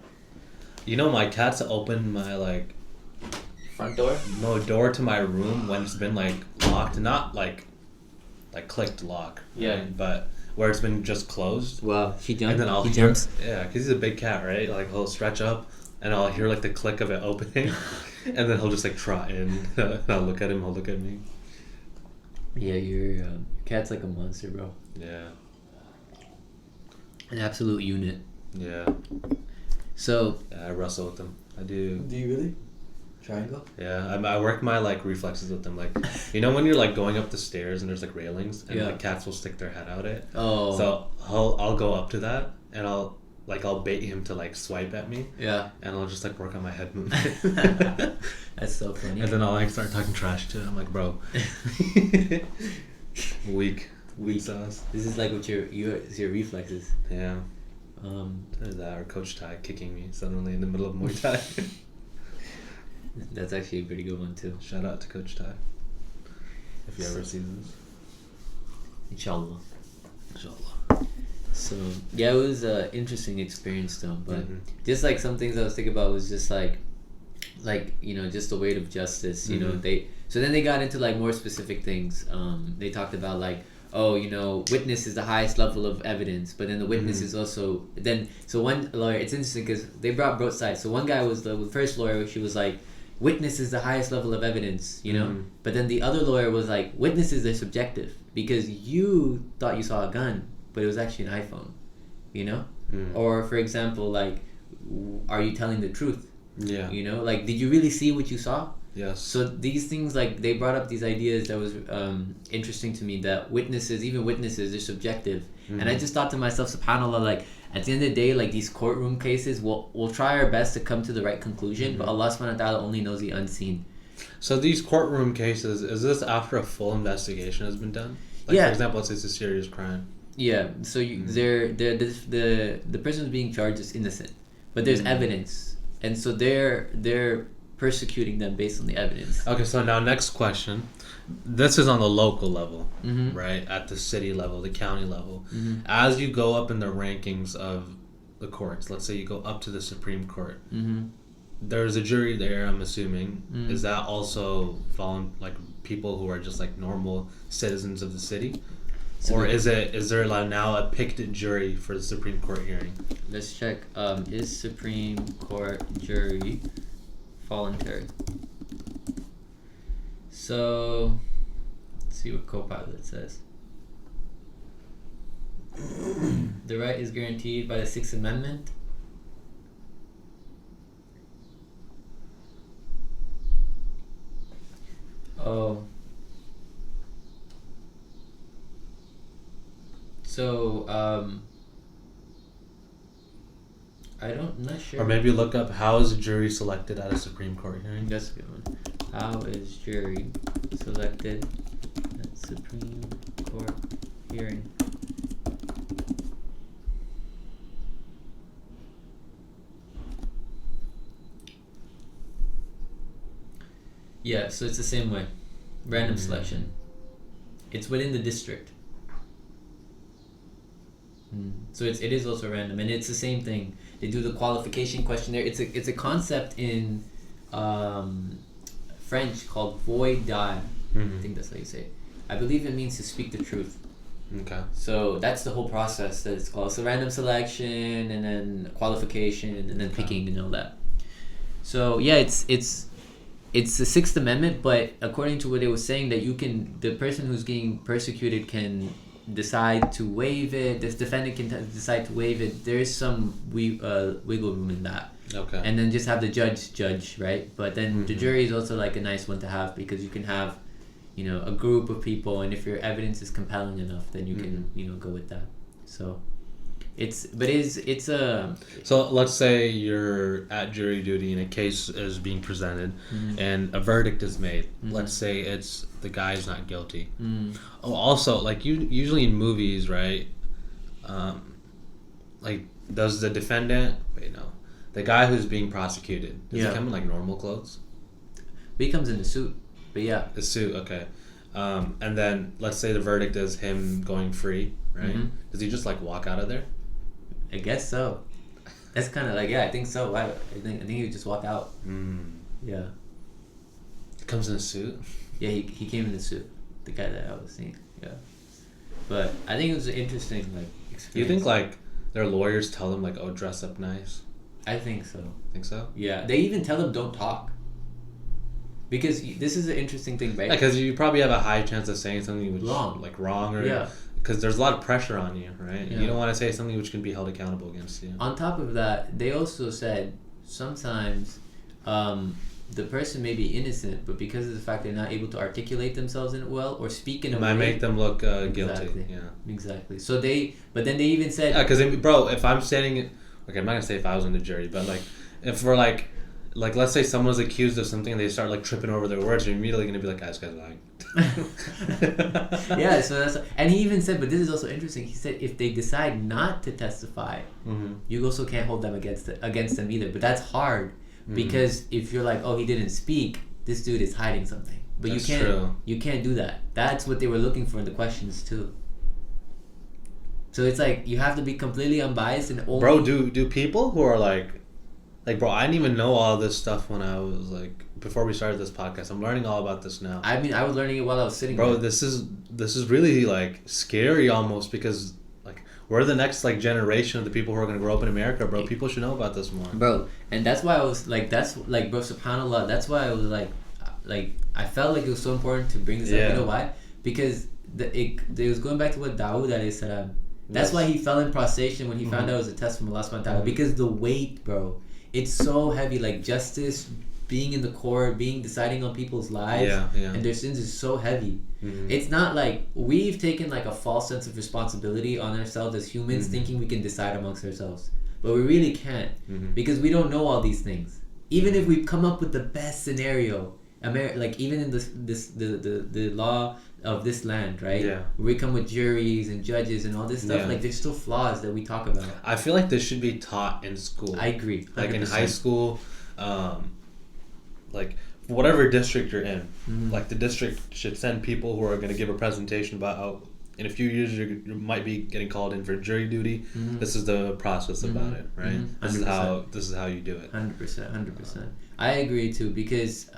You know, my cat's opened my like front door? No, door to my room when it's been like locked, not like clicked lock. Yeah. Right? But where it's been just closed. Wow, she jumps. And then I'll jumps. Yeah, because he's a big cat, right? Like he'll stretch up, and I'll hear like the click of it opening, and then he'll just like trot in. And I'll look at him. He'll look at me. Yeah, your cat's like a monster, bro. Yeah. An absolute unit. Yeah. So. Yeah, I wrestle with them. I do. Do you really? Triangle? Yeah, I work my like reflexes with them. Like, you know when you're like going up the stairs and there's like railings and like cats will stick their head out it. Oh. So I'll go up to that and I'll bait him to like swipe at me. Yeah. And I'll just like work on my head movement. That's so funny. And then I'll like start talking trash to him. I'm like, bro. Weak sauce. This is like what your reflexes. Yeah. That or Coach Ty kicking me suddenly in the middle of Muay Thai. That's actually a pretty good one too. Shout out to Coach Ty. If you ever see this. Inshallah. So yeah, it was an interesting experience though. But just like some things I was thinking about was just like just the weight of justice. You know, then they got into like more specific things. They talked about like, witness is the highest level of evidence, but then the witness is also so one lawyer. It's interesting because they brought both sides. So one guy was the first lawyer. She was like, witness is the highest level of evidence, you know? But then the other lawyer was like, witnesses are subjective because you thought you saw a gun, but it was actually an iPhone, you know? Or, for example, like, are you telling the truth? Yeah. You know? Like, did you really see what you saw? Yes. So these things, like, they brought up these ideas that was interesting to me, that even witnesses, are subjective. And I just thought to myself, subhanAllah, like, at the end of the day, like these courtroom cases, we'll try our best to come to the right conclusion, but Allah subhanahu wa ta'ala only knows the unseen. So these courtroom cases, is this after a full investigation has been done? Like, for example, let's say it's a serious crime. Yeah, so the person who's being charged is innocent, but there's evidence, and so they're persecuting them based on the evidence. Okay, so now next question. This is on the local level, right? At the city level, the county level. As you go up in the rankings of the courts, let's say you go up to the Supreme Court, there's a jury there, I'm assuming. Is that also like people who are just like normal citizens of the city? So or is there like now a picked jury for the Supreme Court hearing? Let's check. Is Supreme Court jury voluntary? So, let's see what Copilot says. The right is guaranteed by the 6th Amendment. Oh. So, I'm not sure. Or maybe look up how is a jury selected at a Supreme Court hearing? That's a good one. How is jury selected at Supreme Court hearing. Yeah, so it's the same way. Random selection. It's within the district. So it is also random, and it's the same thing. They do the qualification questionnaire. It's a concept in French called voix d'art. I think that's how you say it. I believe it means to speak the truth. Okay. So that's the whole process that it's called. So random selection, and then qualification, and then picking and all that. So yeah, it's the Sixth Amendment, but according to what they were saying, that the person who's getting persecuted can decide to waive it. This defendant can decide to waive it. There is some wiggle room in that. Okay. And then just have the judge, right? But then the jury is also like a nice one to have, because you can have, a group of people, and if your evidence is compelling enough, then you can, go with that. So it's a... So let's say you're at jury duty and a case is being presented and a verdict is made. Let's say it's the guy's not guilty. Oh, also, like usually in movies, right? Like, does the defendant... Wait, no. The guy who's being prosecuted, does he come in like normal clothes? But he comes in the suit. But yeah. The suit, okay. And then let's say the verdict is him going free, right? Does he just like walk out of there? I guess so. That's kind of like, yeah, I think so. I think he would just walk out. Yeah. He comes in a suit? Yeah, he came in the suit. The guy that I was seeing. Yeah. But I think it was an interesting experience. Do you think like their lawyers tell them like, oh, dress up nice? I think so. Think so? Yeah. They even tell them don't talk. Because this is an interesting thing, right? Yeah, because you probably have a high chance of saying something which wrong or... Yeah. Because there's a lot of pressure on you, right? Yeah. You don't want to say something which can be held accountable against you. On top of that, they also said sometimes the person may be innocent, but because of the fact they're not able to articulate themselves in it well or speak in a way... Might make them look guilty. Exactly. Yeah. Exactly. So but then they even said... Yeah, because, bro, if I'm standing... Okay, I'm not going to say if I was in the jury, but if we're like, let's say someone's accused of something and they start tripping over their words, you're immediately going to be like, this guy's lying. Yeah, so that's... And he even said, but this is also interesting, he said if they decide not to testify, you also can't hold them against them either. But that's hard, because if you're like, oh, he didn't speak, this dude is hiding something. But that's you can't do that. That's what they were looking for in the questions too. So it's like, you have to be completely unbiased and only... Bro, do people who are bro, I didn't even know all this stuff when I was before we started this podcast. I'm learning all about this now. I mean, I was learning it while I was sitting there. Bro, there. this is really scary almost, because we're the next generation of the people who are going to grow up in America, bro. People should know about this more. Bro, and that's why I was bro, subhanAllah, that's why I was I felt like it was so important to bring this up. You know why? Because it was going back to what Dawood alayhi salam. That's why he fell in prostration when he found out it was a test from Allah subhanahu wa ta'ala. Because the weight, bro, it's so heavy. Justice, being in the court, deciding on people's lives and their sins is so heavy. It's not we've taken a false sense of responsibility on ourselves as humans, thinking we can decide amongst ourselves. But we really can't, because we don't know all these things. Even if we come up with the best scenario, even in the law of this land, right? Yeah. We come with juries and judges and all this stuff. There's still flaws that we talk about. I feel like this should be taught in school. I agree. 100%. In high school, whatever district you're in, the district should send people who are going to give a presentation about how in a few years you might be getting called in for jury duty. This is the process about it, right? This is how you do it. 100%. I agree too, because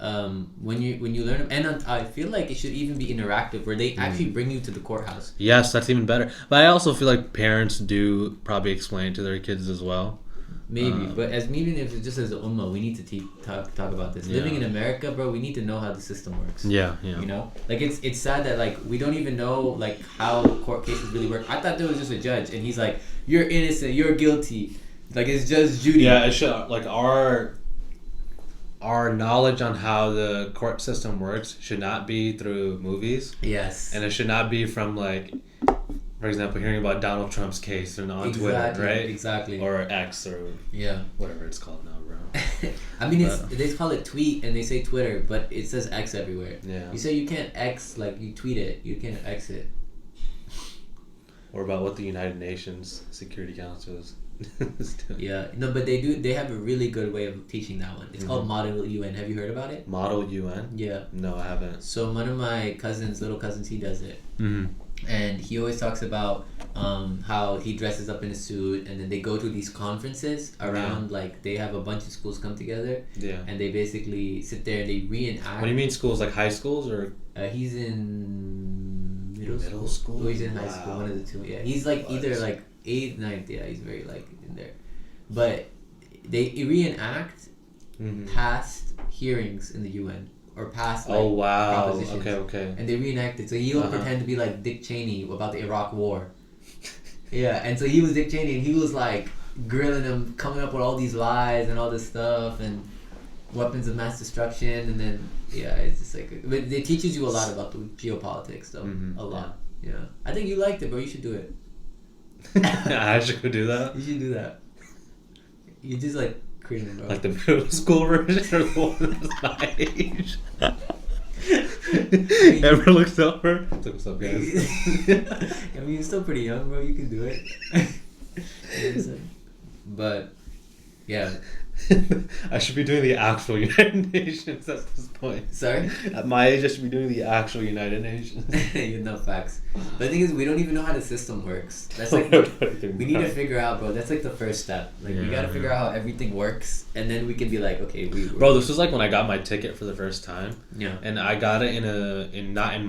when you learn, and I feel like it should even be interactive, where they actually bring you to the courthouse. Yes, that's even better. But I also feel like parents do probably explain to their kids as well. Maybe, but even if it's just as a ummah, we need to talk about this. Living in America, bro, we need to know how the system works. Yeah. You know, it's sad that we don't even know how court cases really work. I thought there was just a judge, and he's like, you're innocent, you're guilty. It's Judge Judy. Yeah, it should our knowledge on how the court system works should not be through movies. Yes. And it should not be from for example, hearing about Donald Trump's case on Twitter, right? Exactly. Or X or whatever it's called now, bro. I mean, they call it tweet and they say Twitter, but it says X everywhere. Yeah. You say you can't X, you tweet it, you can't X it. or about what the United Nations Security Council is doing. Yeah, no, but they have a really good way of teaching that one. It's called Model UN. Have you heard about it? Model UN? Yeah. No, I haven't. So one of my little cousins, he does it. And he always talks about how he dresses up in a suit, and then they go to these conferences around, like, they have a bunch of schools come together. Yeah. And they basically sit there and they reenact. What do you mean schools? Like high schools or? He's in middle school? Oh, he's in high school, one of the two. Yeah, he's like either like 8th, 9th. Yeah, he's very like in there. But they reenact past hearings in the UN or past like propositions. Okay. And they reenact it. So he'll pretend to be like Dick Cheney about the Iraq War. Yeah, and so he was Dick Cheney, and he was like grilling him, coming up with all these lies and all this stuff and weapons of mass destruction, and then it's just like, but it teaches you a lot about the geopolitics though. A lot. Yeah. I think you liked it, bro. You should do it. I should go do that. You should do that. You just like cream, bro. Like the middle school version or the one that's my age. Ever looks over? It's like, what's up, guys? I mean, you're still pretty young, bro. You can do it. But yeah. I should be doing the actual United Nations at this point. Sorry? At my age, I should be doing the actual United Nations. You know, facts. But the thing is, we don't even know how the system works. That's like, we need to figure out, bro. That's like the first step. Like, we gotta figure out how everything works, and then we can be like, okay, Bro, this was like when I got my ticket for the first time. Yeah. And I got it not in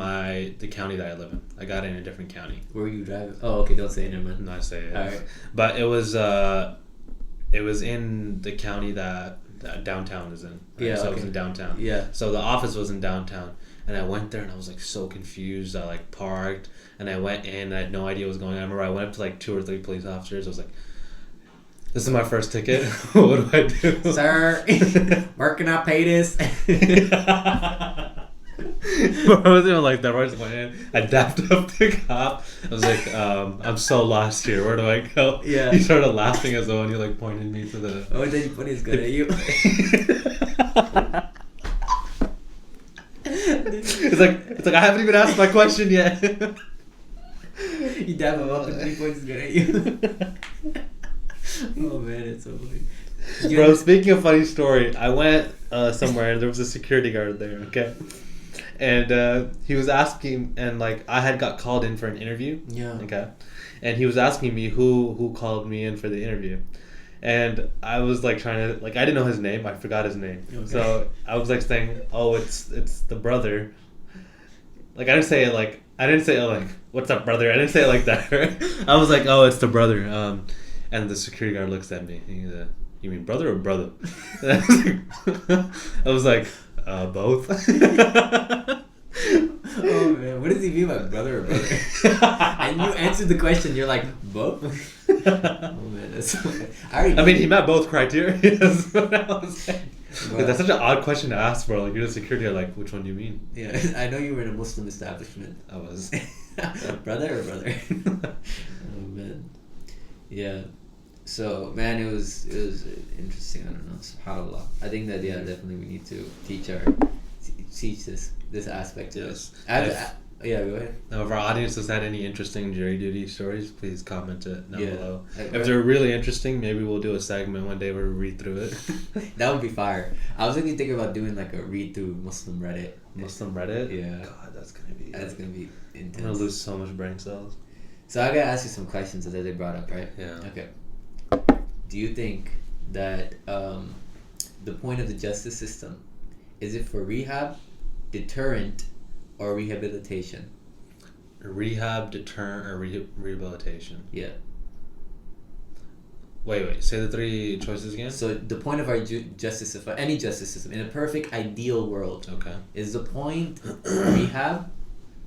the county that I live in. I got it in a different county. Where were you driving? Oh, okay, don't say it, never mind. Not say it. All right. But it was in the county that downtown is in. Right? Yeah, so it was in downtown. Yeah. So the office was in downtown. And I went there and I was like so confused. I like parked and I went in and I had no idea what was going on. I remember I went up to like 2 or 3 police officers. I was like, this is my first ticket. What do I do? Sir, where can I pay this? I wasn't even like that. I just went in. I dapped up the cop. I was like, I'm so lost here. Where do I go? Yeah. He started laughing as well, and he like pointed me to the. Oh, then you put his gun at you. It's like I haven't even asked my question yet. You dab him up and he points his gun at you. Oh man, it's so funny. Bro, speaking of funny story, I went somewhere and there was a security guard there. Okay. And he was asking, and like I had got called in for an interview. Yeah. Okay. And he was asking me who called me in for the interview, and I was like trying to, like, I didn't know his name. I forgot his name. Okay. So I was like saying, oh, it's the brother. Like I didn't say it like what's up, brother. I didn't say it like that. I was like, oh, it's the brother. And the security guard looks at me. He's you mean brother or brother? I was like, both. Oh man, what does he mean by brother or brother? And you answered the question, you're like, both? Oh man, that's so funny. I mean, he met both criteria. That's what I was saying. But that's such an odd question to ask, bro. Like, you're the security guard, like, which one do you mean? Yeah, I know you were in a Muslim establishment. I was. Brother or brother? Oh man. Yeah. So man, it was interesting. I don't know. SubhanAllah. I think that definitely we need to teach this aspect to us. Yeah, go ahead. Now, if our audience has had any interesting jury duty stories, please comment it down below. If Right. they're really interesting, maybe we'll do a segment one day where we read through it. That would be fire. I was thinking about doing like a read through Muslim Reddit. Muslim Reddit? Yeah. God, that's gonna be intense. I'm gonna lose so much brain cells. So I gotta ask you some questions that they brought up, right? Yeah. Okay. Do you think that the point of the justice system is it for rehab, deterrent, or rehabilitation? Rehab, deterrent, or rehabilitation? Yeah. Wait. Say the 3 choices again. So the point of our justice system, any justice system, in a perfect ideal world, Okay. is the point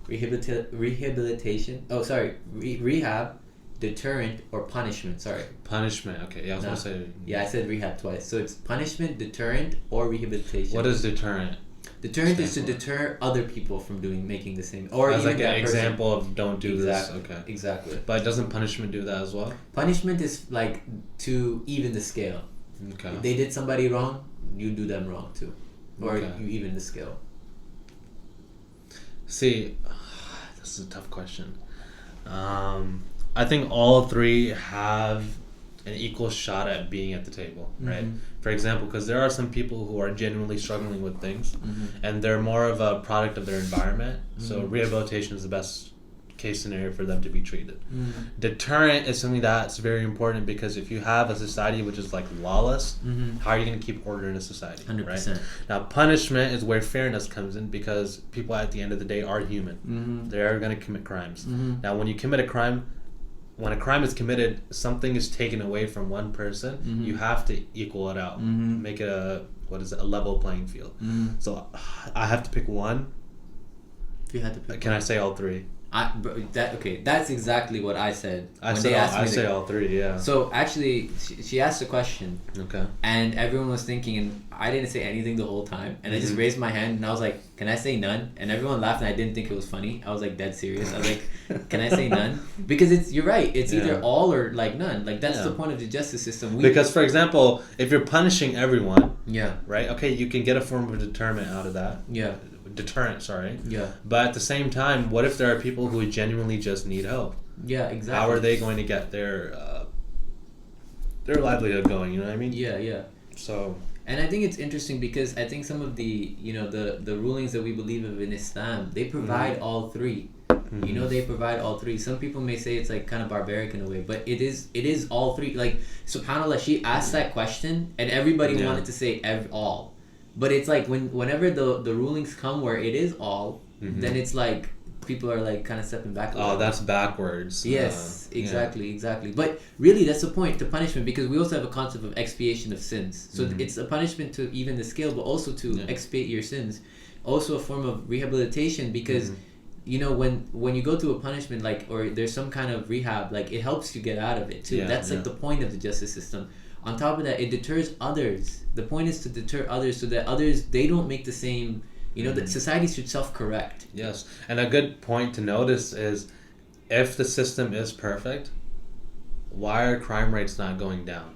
rehabilitation? Oh, sorry, rehab, deterrent, or punishment? Sorry. Punishment. Okay. Yeah, I was gonna say. Yeah, I said rehab twice. So it's punishment, deterrent, or rehabilitation. What is deterrent? Deterrent is to deter other people from making the same, or as even like an that person. example of don't do this. Okay. Exactly. But doesn't punishment do that as well? Punishment is like to even the scale. Okay. If they did somebody wrong, you do them wrong too, or Okay. you even the scale. See, this is a tough question. I think all three have an equal shot at being at the table, right? For example, because there are some people who are genuinely struggling with things, and they're more of a product of their environment. So rehabilitation is the best case scenario for them to be treated. Deterrent is something that's very important, because if you have a society which is like lawless, how are you going to keep order in a society? 100%. Right? Now, punishment is where fairness comes in, because people at the end of the day are human. They are going to commit crimes. Now, when you commit a crime, when a crime is committed, something is taken away from one person. You have to equal it out, make it a level playing field. So I have to pick one. If you had to pick Can I say all three? That's exactly what I said. I say all three, yeah. So actually, she asked a question. Okay. And everyone was thinking, and I didn't say anything the whole time. And I just raised my hand, and I was like, can I say none? And everyone laughed, and I didn't think it was funny. I was like dead serious. I was like, can I say none? Because you're right. It's either all or like none. Like that's the point of the justice system. Because, for example, if you're punishing everyone, yeah, right? Okay, you can get a form of deterrent out of that. Yeah. Deterrent, sorry. Yeah. But at the same time, what if there are people who genuinely just need help? Yeah, exactly. How are they going to get their livelihood going? You know what I mean? Yeah, yeah. So. And I think it's interesting because I think some of the the rulings that we believe of in Islam, they provide all three. They provide all three. Some people may say it's like kind of barbaric in a way, but it is all three. Like, subhanAllah, she asked that question and everybody wanted to say all. But it's like whenever the rulings come where it is all, then it's like people are like kind of stepping back a little. Oh, that's backwards. Yes, exactly. But really, that's the point, to punishment, because we also have a concept of expiation of sins. So it's a punishment to even the scale, but also to expiate your sins. Also a form of rehabilitation, because when you go through a punishment, like, or there's some kind of rehab, like, it helps you get out of it too. That's like the point of the justice system. On top of that, it deters others. The point is to deter others so that others, they don't make the same, that society should self-correct. Yes. And a good point to notice is, if the system is perfect, why are crime rates not going down?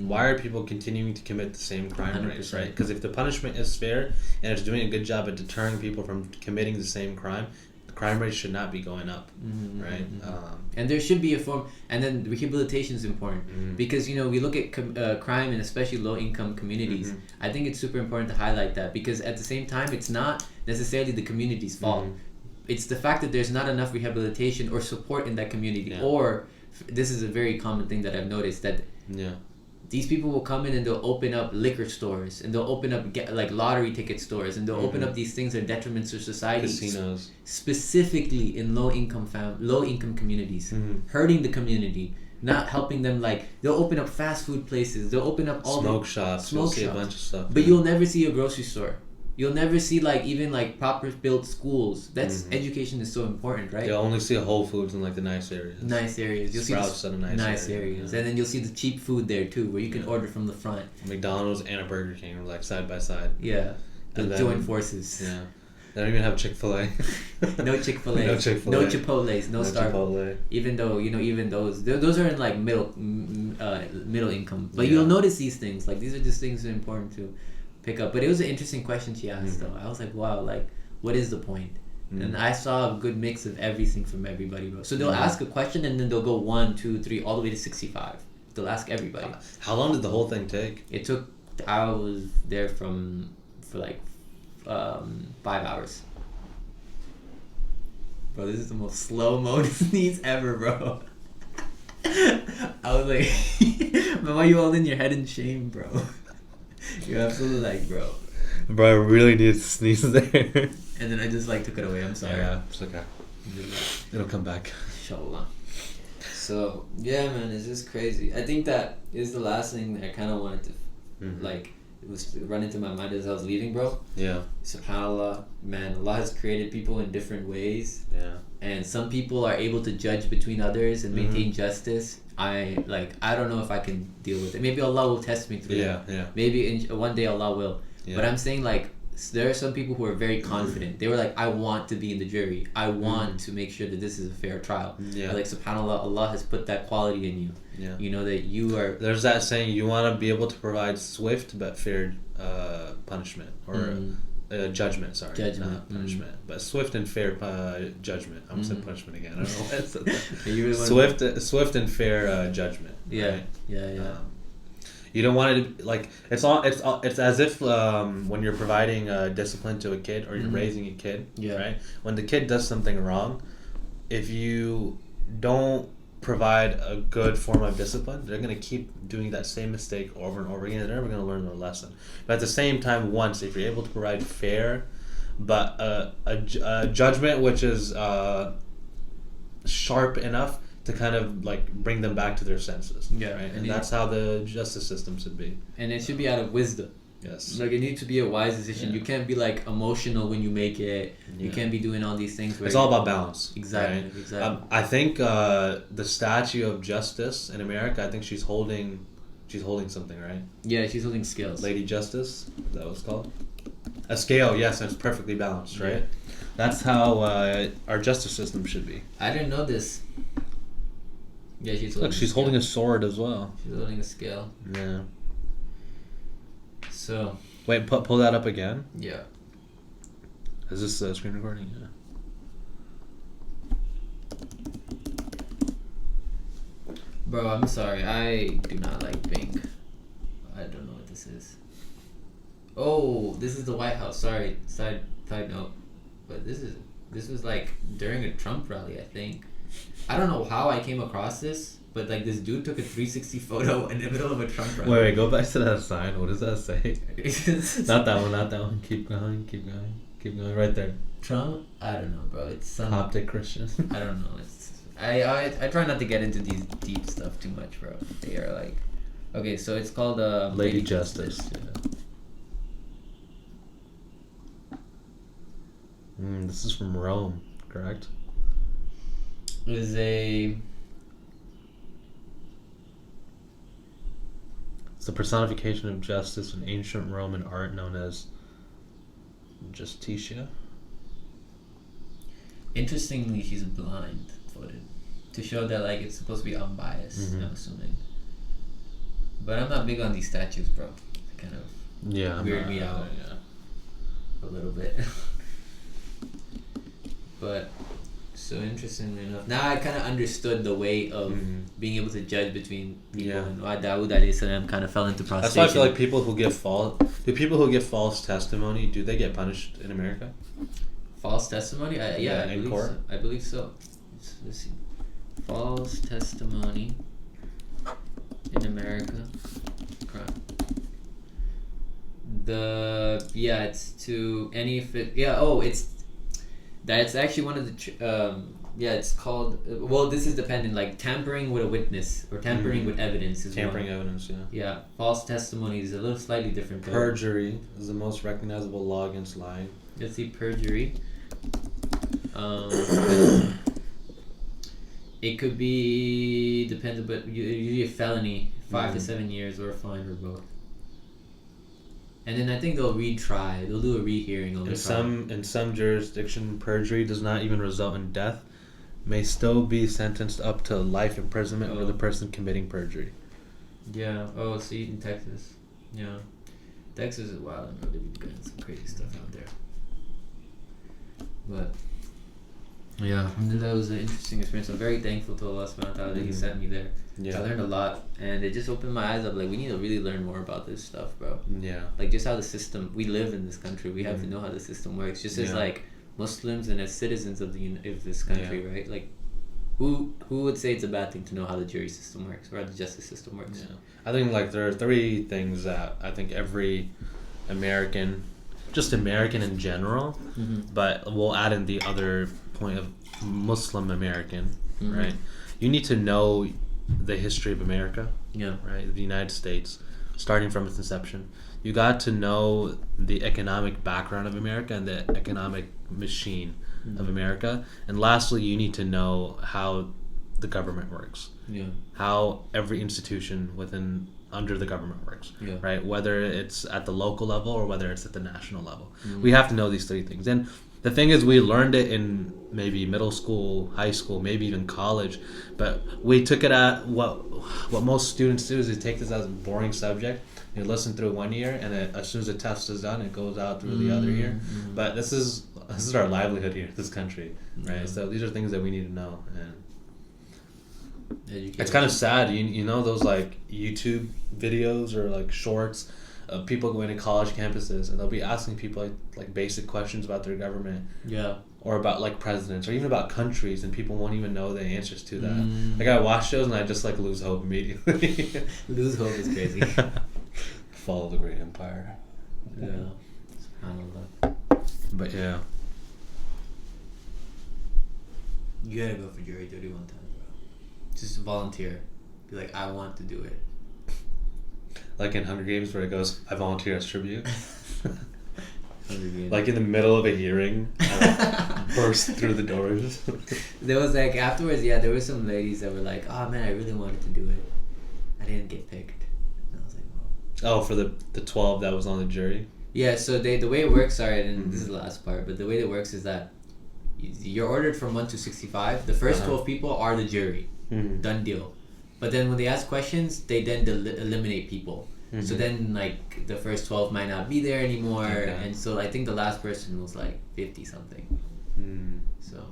Why are people continuing to commit the same crime 100%. rates, right? Because if the punishment is fair and it's doing a good job at deterring people from committing the same crime, the crime rate should not be going up, right? And there should be a form, and then rehabilitation is important, because we look at crime and especially low-income communities. I think it's super important to highlight that, because at the same time, it's not necessarily the community's fault. It's the fact that there's not enough rehabilitation or support in that community, or this is a very common thing that I've noticed, that these people will come in and they'll open up liquor stores, and they'll open up like lottery ticket stores, and they'll open up these things that are detriments to society. Casinos. Specifically in low-income communities, hurting the community, not helping them. Like, they'll open up fast food places, they'll open up all smoke shops. You'll see a bunch of stuff. But you'll never see a grocery store. You'll never see like even like proper built schools. That's education is so important, right? You'll only see a Whole Foods in like the nice areas. You'll Sprouts see in a nice areas, and then you'll see the cheap food there too, where you can order from the front. McDonald's and a Burger King are like side by side. Yeah, the joint forces. Yeah, they don't even have Chick-fil-A. No Chick-fil-A. No Chick-fil-A. No Chipotle's. No Starbucks. Chipotle. Even though even those are in like middle income, but you'll notice these things. Like, these are just things that are important to pick up. But it was an interesting question she asked though. I was like, wow, like, what is the point? And I saw a good mix of everything from everybody, bro. So they'll ask a question and then they'll go 1, 2, 3 all the way to 65. They'll ask everybody. How long did the whole thing take? It took, I was there for like 5 hours. Bro, this is the most slow-mo sneeze ever, bro. I was like, man, why you holding your head in shame, bro? You're absolutely like, bro. Bro, I really need to sneeze there. And then I just like took it away. I'm sorry. Yeah, it's okay. It'll come back. Inshallah. So yeah, man, it's just crazy. I think that is the last thing that I kind of wanted to like. It was run into my mind as I was leaving, bro. Yeah. SubhanAllah, man, Allah has created people in different ways. Yeah. And some people are able to judge between others and maintain justice. I don't know if I can deal with it. Maybe Allah will test me through it. Yeah. Maybe one day Allah will. Yeah. But I'm saying, like, there are some people who are very confident. They were like, I want to be in the jury. I want to make sure that this is a fair trial. Yeah. Like, SubhanAllah, Allah has put that quality in you. Yeah. You know that you are... There's that saying, you want to be able to provide swift but fair punishment. Or Judgment, sorry. Judgment. Not punishment. But swift and fair judgment. I'm saying punishment again. I don't know why I said that. You really Swift and fair judgment. Yeah. Right? Yeah. You don't want it to like it's as if when you're providing discipline to a kid or you're raising a kid, right? When the kid does something wrong, if you don't provide a good form of discipline, they're going to keep doing that same mistake over and over again. They're never going to learn their lesson. But at the same time, once if you're able to provide fair, but a judgment which is sharp enough to kind of like bring them back to their senses. Yeah, right. And that's how the justice system should be. And it should be out of wisdom. Yes. Like it needs to be a wise decision. You can't be like emotional when you make it. You can't be doing all these things. It's all about balance. Exactly. Right? Exactly. I think the statue of justice in America, I think she's holding something, right? Yeah, she's holding scales. Lady Justice, is that what it's called? A scale, yes, and it's perfectly balanced, right? Yeah. That's how our justice system should be. I didn't know this. Yeah, she's holding a sword as well. She's holding a scale. Yeah. So. Wait, pull that up again. Yeah. Is this screen recording? Yeah. Bro, I'm sorry. I do not like Bing. I don't know what this is. Oh, this is the White House. Sorry, side note. But this was like during a Trump rally, I think. I don't know how I came across this, but like this dude took a 360 photo in the middle of a Trump rally. Wait, go back to that sign. What does that say? Not that one. Keep going. Right there. Trump? I don't know, bro. It's some Coptic Christian. I don't know. I try not to get into these deep stuff too much, bro. They are like, okay, so it's called Lady Justice. Yeah. This is from Rome, correct? It's the personification of justice in ancient Roman art known as Justitia. Interestingly, she's blindfolded to show that like it's supposed to be unbiased. I'm assuming, but I'm not big on these statues, bro. They kind of weird me out a little bit. But so interestingly enough, now I kind of understood the way of being able to judge between people, and why Dawood alayhi salam kind of fell into prostration. That's why I feel like people who give false testimony, do they get punished in America? False testimony? In court? I believe so. Let's see. False testimony in America. Crime. It's to any it's actually one of the it's called this is dependent, like tampering with a witness or tampering with evidence is tampering evidence. Yeah, false testimony is a little slightly different. Perjury is the most recognizable law against lying. Let's see, perjury. It could be dependent, but usually a felony, 5 to 7 years, or a fine, or both. And then I think they'll retry. They'll do a rehearing on the In some jurisdiction, perjury does not even result in death. May still be sentenced up to life imprisonment for the person committing perjury. Yeah. Oh, see, in Texas. Yeah. Texas is wild. I know they've been doing some crazy stuff out there. But yeah, that was an interesting experience. I'm very thankful to Allah subhanahu wa ta'ala that He sent me there. Yeah. I learned a lot, and it just opened my eyes up. Like, we need to really learn more about this stuff, bro. Yeah. Like, just how the system, we live in this country. We have to know how the system works. Just as like Muslims and as citizens of this country, right? Like, who would say it's a bad thing to know how the jury system works or how the justice system works? Yeah. I think like there are 3 things that I think every American, just American in general, but we'll add in the other point of Muslim American, right? You need to know the history of America, right? The United States, starting from its inception. You got to know the economic background of America and the economic machine of America. And lastly, you need to know how the government works. Yeah. How every institution under the government works. Yeah. Right? Whether it's at the local level or whether it's at the national level. We have to know these 3 things. And the thing is, we learned it in maybe middle school, high school, maybe even college, but we took it at what most students do is they take this as a boring subject. You listen through one ear, and then as soon as the test is done, it goes out through the other ear. But this is our livelihood here, this country, right? So these are things that we need to know, and it's kind of sad. You know those like YouTube videos or like shorts of people going to college campuses, and they'll be asking people like basic questions about their government. Yeah. Or about like presidents, or even about countries, and people won't even know the answers to that. Like I watch those and I just like lose hope immediately. Lose hope is crazy. Fall of the Great Empire. Yeah. SubhanAllah. But yeah. You gotta go for jury duty one time, bro. Just volunteer. Be like, I want to do it. Like in Hunger Games where it goes, I volunteer as tribute. Games. Like in the middle of a hearing, burst through the doors. There was like afterwards, there were some ladies that were like, "Oh man, I really wanted to do it. I didn't get picked." And I was like, "Oh, for the 12 that was on the jury." Yeah. So the way it works, sorry, and this is the last part, but the way it works is that you're ordered from 1 to 65. The first 12 people are the jury. Done deal. But then when they ask questions, they then eliminate people. So then, like, the first 12 might not be there anymore, and so I think the last person was like 50 something. So,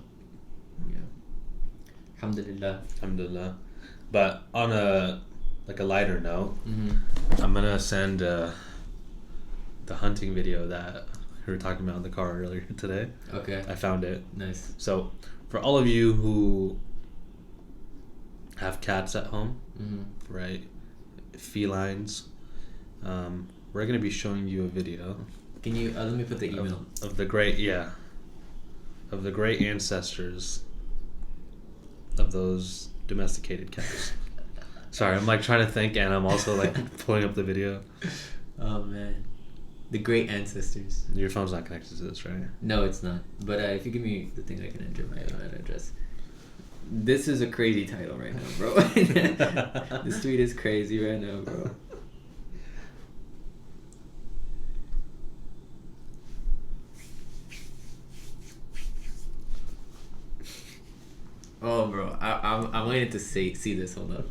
yeah. Alhamdulillah. Alhamdulillah. But on a lighter note, I'm gonna send the hunting video that we were talking about in the car earlier today. Okay. I found it. Nice. So, for all of you who have cats at home, right? Felines. We're going to be showing you a video. Can you let me put the email of the great ancestors of those domesticated cats. Sorry, I'm like trying to think, and I'm also like pulling up the video. Oh man, the great ancestors. Your phone's not connected to this, right? No, it's not. But if you give me the thing, I can enter my email address. This is a crazy title right now, bro. This tweet is crazy right now, bro. Oh, bro, I'm waiting to see this. Hold up.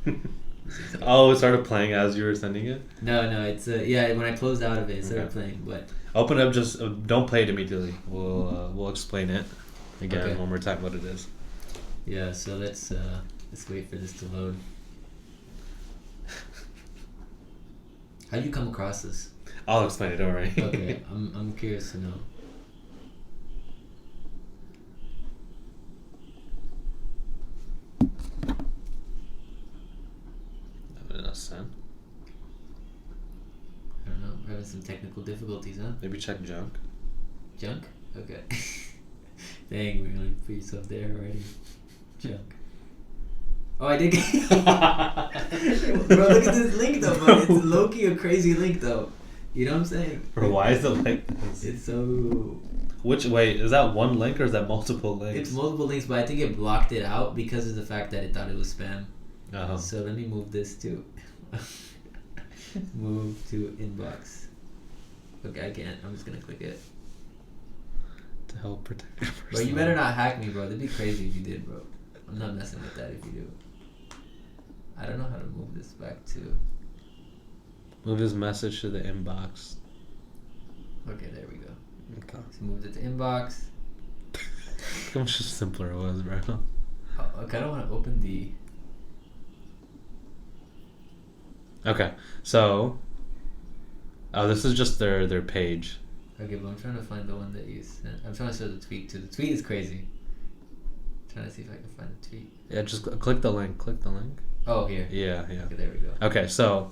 Oh, it started playing as you were sending it? No, it's when I closed out of it, it started playing. But open it up. Just don't play it immediately. We'll explain it again one more time what it is. Yeah. So let's wait for this to load. How'd you come across this? I'll explain it. Don't worry. Okay, I'm curious to know. Son. I don't know. We're having some technical difficulties, huh? Maybe check junk. Junk? Okay. Dang, we're gonna put yourself there already. Junk. Oh, I did get... Bro, look at this link though, bro. It's low-key a crazy link though. You know what I'm saying? Bro, why is it like this? It's so... Wait, is that one link or is that multiple links? It's multiple links, but I think it blocked it out because of the fact that it thought it was spam. Uh-huh. So let me move this to... Move to inbox. Okay, I can't. I'm just gonna click it. To help protect your Bro, you better not hack me, bro. That'd be crazy if you did, bro. I'm not messing with that if you do. I don't know how to move this back to... Move this message to the inbox. Okay, there we go. Okay. So moved it to inbox. Look how much simpler it was, bro. I kind of want to open the... Okay, so... Oh, this is just their page. Okay, but I'm trying to find the one that you sent. I'm trying to show the tweet too. The tweet is crazy. I'm trying to see if I can find the tweet. Yeah, just click the link. Click the link. Oh, here. Yeah. Okay, there we go. Okay, so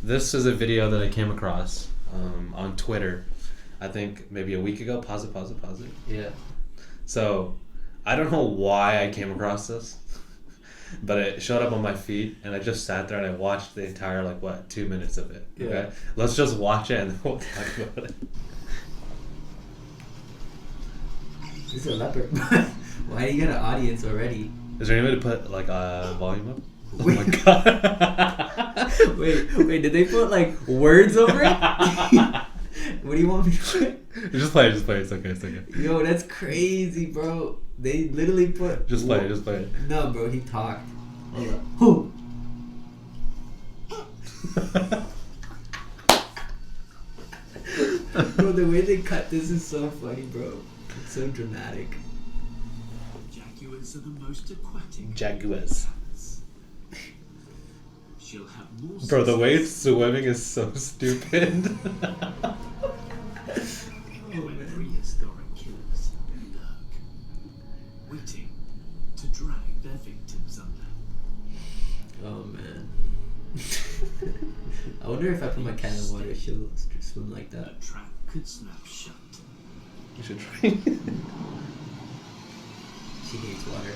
this is a video that I came across on Twitter. I think maybe a week ago. Pause it. Yeah. So I don't know why I came across this, but it showed up on my feed, and I just sat there and I watched the entire 2 minutes of it. Yeah. Okay, let's just watch it and then we'll talk about it. This is a leopard. Why do you got an audience already? Is there any way to put volume up? Oh Wait. my god! wait, did they put words over it? What do you want me to put? Just play it. It's okay. Yo, that's crazy, bro. They literally put... Just play it. No, bro, he talked. Hold up. Who? the way they cut this is so funny, bro. It's so dramatic. Jaguars are the most aquatic. Jaguars. She'll have more. Bro, the way it's swimming is so stupid. When prehistoric killers lurk, waiting to drag their victims under. Oh man. I wonder if I put my cat in water, she'll swim like The that. trap could snap shut. You should try. She hates water.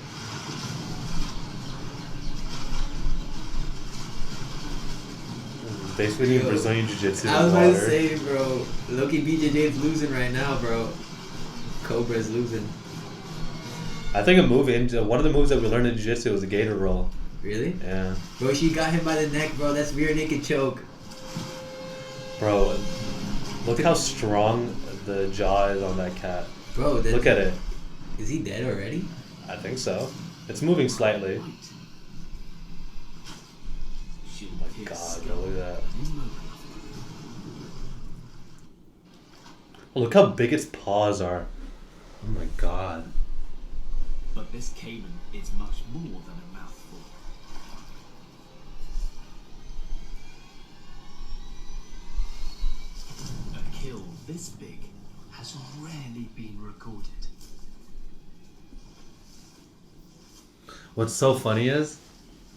Basically doing Brazilian Jiu-Jitsu I was in about to water. say, bro, Loki BJJ's losing right now, bro. Cobra's losing. I think one of the moves that we learned in Jiu-Jitsu was a gator roll. Really? Yeah. Bro, she got him by the neck, bro. That's rear naked choke. Bro, look how strong the jaw is on that cat. Bro, Look at it. Is he dead already? I think so. It's moving slightly. Right. She'll Oh my god, bro, look at that. Oh, look how big its paws are. Oh my god. But this caiman is much more than a mouthful. A kill this big has rarely been recorded. What's so funny is,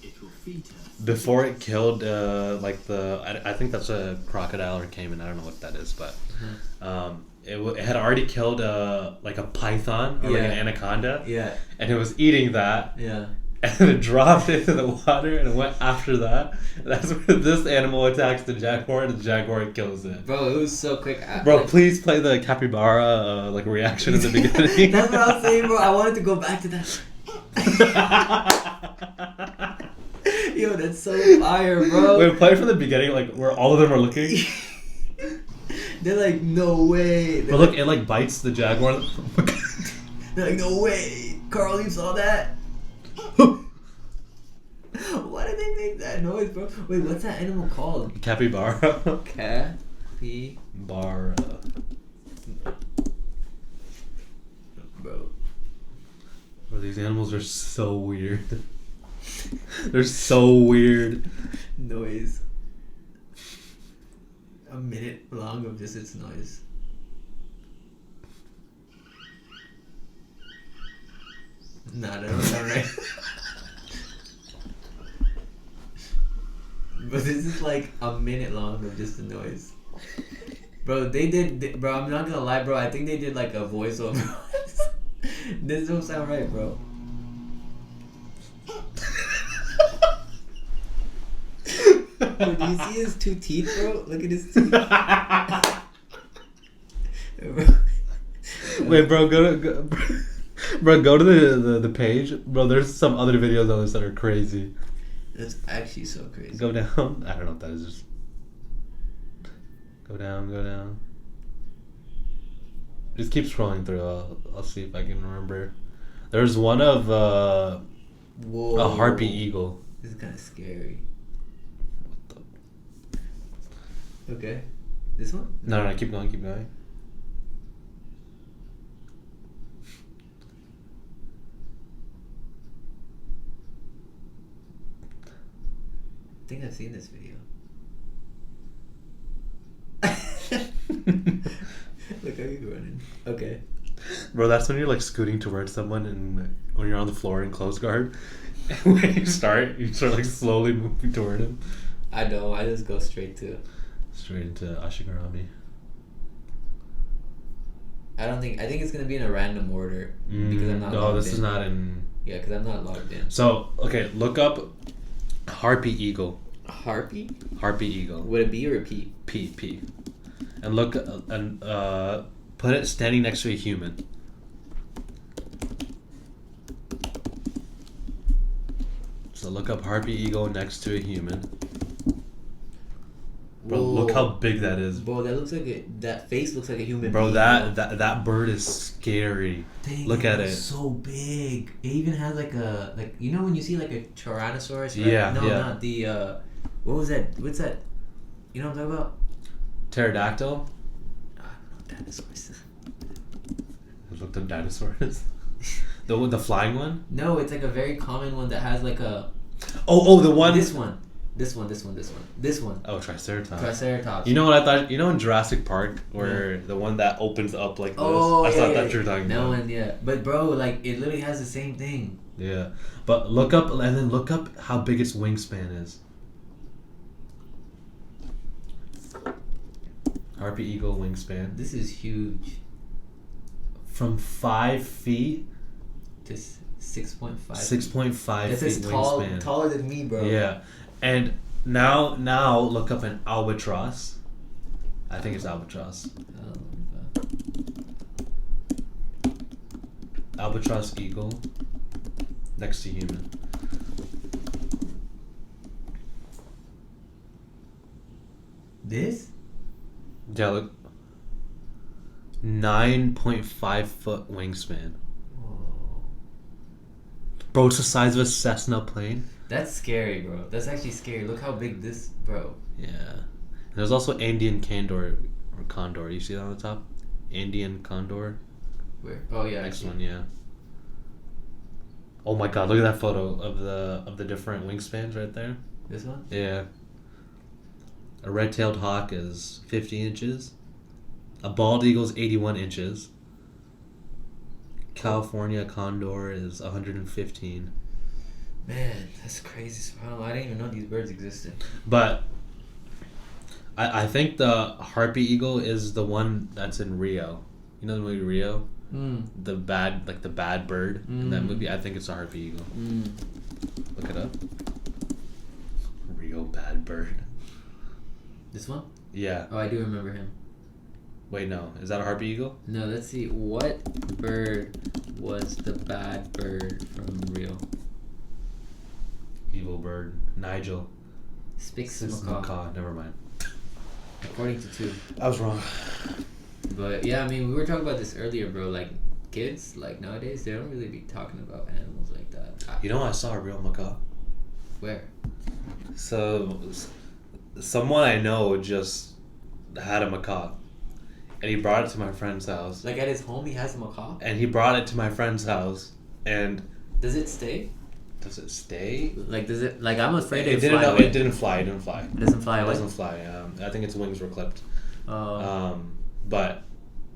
It will feed her. before it killed, I think that's a crocodile or caiman, I don't know what that is, but it had already killed like a python or like an Yeah. anaconda, Yeah. and it was eating that, Yeah. and it dropped into the water and it went after that. That's where this animal attacks the jaguar and the jaguar kills it. Bro, it was so quick. Bro, please play the capybara like reaction in the beginning. That's what I was saying, bro. I wanted to go back to that. Yo, that's so fire, bro. Wait, play from the beginning, like where all of them are looking. They're like, no way. But look, it like bites the jaguar. They're like, no way. Carl, you saw that? Why did they make that noise, bro? Wait, what's that animal called? Capybara. Capybara. Bro. Bro, these animals are so weird. They're so weird. Noise. A minute long of just its noise. Nah, that don't sound right. But this is like a minute long of just the noise. Bro, bro, I'm not gonna lie, bro. I think they did like a voiceover. This don't sound right, bro. Bro, do you see his two teeth, bro? Look at his teeth. Wait, bro, go to the page. Bro, there's some other videos on this that are crazy. That's actually so crazy. Go down. I don't know what that is. Just go down. Just keep scrolling through. I'll see if I can remember. There's one of Whoa. a harpy eagle. This is kind of scary. Okay. This one? No, keep going. I think I've seen this video. Look how you're running. Okay. Bro, that's when you're like scooting towards someone and when you're on the floor in close guard. And when you start like slowly moving toward him. I don't. I just go straight into Ashigarami. I think it's gonna be in a random order because I'm not. No, this in. is not in. Yeah, because I'm not logged in. So okay, look up harpy eagle. Harpy? Harpy eagle. Would it be or a P? P. And look and put it standing next to a human. So look up harpy eagle next to a human. Bro, look how big that is. Bro, that looks like that face looks like a human. Bro, being, that bird is scary. Dang, Look at it. So big. It even has like you know when you see like a Tyrannosaurus. Right? Yeah. No, yeah. not the what was that? What's that? You know what I'm talking about? Pterodactyl. Dinosaurs. I looked up dinosaurs. The flying one? No, it's like a very common one that has like a. Oh, the one. This one. Oh, Triceratops. You know what I thought? You know in Jurassic Park where the one that opens up like this? I thought that you were talking about. No one, yeah. But bro, like it literally has the same thing. Yeah, but look up how big its wingspan is. Harpy eagle wingspan. This is huge. From 5 feet to 6.5. 6.5 feet feet wingspan. Taller than me, bro. Yeah, and now look up an albatross. I think it's albatross. Albatross eagle next to human. This? Yeah, look. 9.5 foot wingspan. Whoa. Bro, it's the size of a Cessna plane. That's scary, bro. That's actually scary. Look how big this, bro. Yeah. And there's also Andean condor or condor. You see that on the top? Andean condor. Where? Oh yeah. Next one, yeah. Oh my god, look at that photo of the different wingspans right there. This one? Yeah. A red-tailed hawk is 50 inches. A bald eagle is 81 inches. California condor is 115. Man, that's crazy. I didn't even know these birds existed. But I think the harpy eagle is the one that's in Rio. You know the movie Rio? The bad bird in that movie. I think it's a harpy eagle. Look it up. Rio bad bird. This one? Yeah. Oh, I do remember him. Wait, no. Is that a harpy eagle? No, let's see. What bird was the bad bird from Rio? Evil bird. Nigel. Spix macaw. Never mind. According to 2. I was wrong. But yeah, I mean, we were talking about this earlier, bro. Like, kids, like, nowadays, they don't really be talking about animals like that. You know, I saw a real macaw. Where? So, someone I know just had a macaw. And he brought it to my friend's house. Like, at his home, he has a macaw? And he brought it to my friend's house. And... Does it stay? Does it stay? Like, does it... Like, I'm afraid it didn't fly know, away. It didn't fly. It doesn't fly away? It doesn't fly. I think its wings were clipped. Oh. But...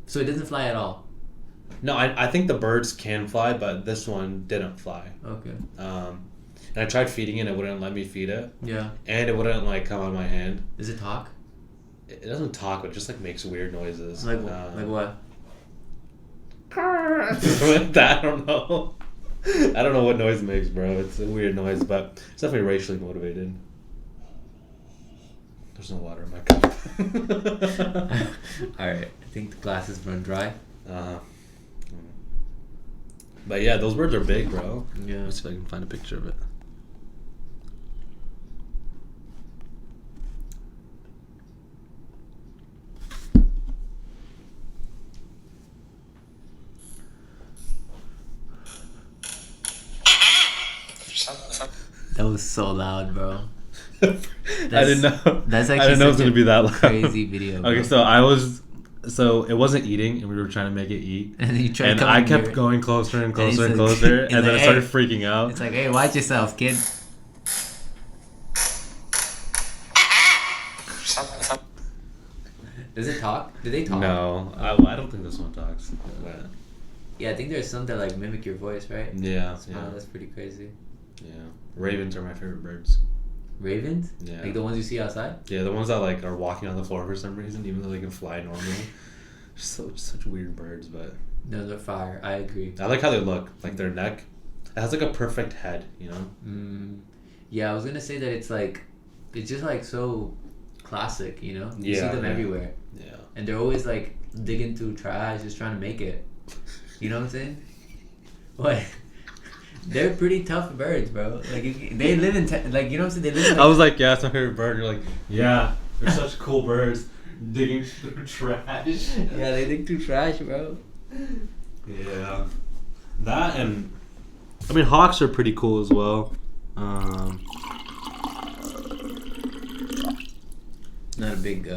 So it doesn't fly at all? No, I think the birds can fly, but this one didn't fly. Okay. And I tried feeding it. It wouldn't let me feed it. Yeah. And it wouldn't, like, come out of my hand. Does it talk? It doesn't talk, but it just, like, makes weird noises. Like what? I don't know. I don't know what noise it makes, bro. It's a weird noise, but it's definitely racially motivated. There's no water in my cup. Alright, I think the glass is run dry. But yeah, those birds are big, bro. Yeah. Let's see if I can find a picture of it. That was so loud, bro. I didn't know. That's actually I didn't know it was gonna be that loud. Crazy video. Bro. Okay, so it wasn't eating, and we were trying to make it eat. And you tried. And I kept going closer and closer and closer, and then I started freaking out. It's like, hey, watch yourself, kid. Does it talk? Do they talk? No, I don't think this one talks. But yeah, I think there's some that like mimic your voice, right? Yeah. Wow, that's pretty crazy. Yeah, ravens are my favorite birds. Ravens? Yeah. Like the ones you see outside? Yeah, the ones that like are walking on the floor for some reason, even though they can fly normally. Such weird birds, but no, they're fire. I agree. I like how they look. Like their neck, it has like a perfect head, you know. Yeah, I was gonna say that it's just like so classic, you know. You see them everywhere. Yeah. And they're always like digging through trash, just trying to make it. You know what I'm saying? What? They're pretty tough birds, bro. Like they live in like, you know what I'm saying? They live in, I was like, yeah, it's my favorite bird. You're like, yeah, they're such cool birds digging through trash. Yeah, they dig through trash, bro. Yeah, that and I mean hawks are pretty cool as well. Not a big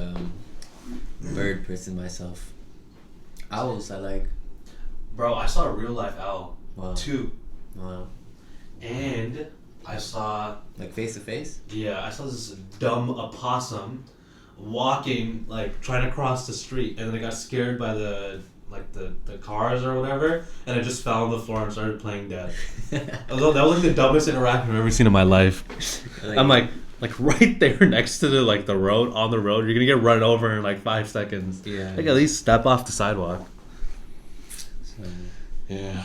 bird person myself. Owls, I like. Bro, I saw a real life owl. Wow. 2. Wow. And I saw... Like face to face? Yeah, I saw this dumb opossum walking, like, trying to cross the street. And then I got scared by the cars or whatever. And I just fell on the floor and started playing dead. That was like the dumbest interaction I've ever seen in my life. I'm like right there next to the road, on the road. You're going to get run over in like 5 seconds. Yeah. Like, at least step off the sidewalk. So, Yeah.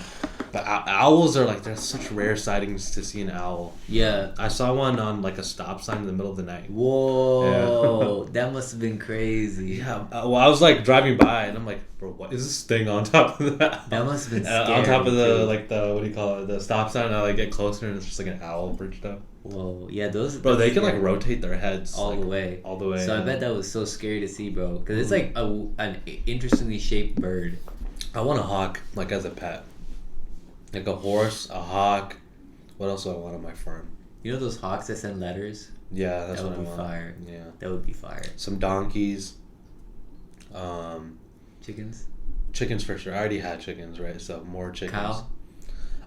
But owls are like, there's such rare sightings to see an owl. yeah. I saw one on like a stop sign in the middle of the night. Whoa. Yeah. That must have been crazy. Yeah. Well, I was like driving by and I'm like, bro, what is this thing on top of that? That must have been scary. On top of the too. what do you call it? The stop sign. And I like get closer and it's just like an owl perched up. Whoa. Yeah, those. Bro, they can scary. like rotate their heads all like, the way. All the way. So I bet that was so scary to see, bro. Because it's like an interestingly shaped bird. I want a hawk like as a pet. Like a horse, a hawk. What else do I want on my farm? You know those hawks that send letters? Yeah, that's that what I would be want. fire. Yeah. That would be fire. Some donkeys. Chickens? Chickens for sure. I already had chickens, right? So more chickens. Cow?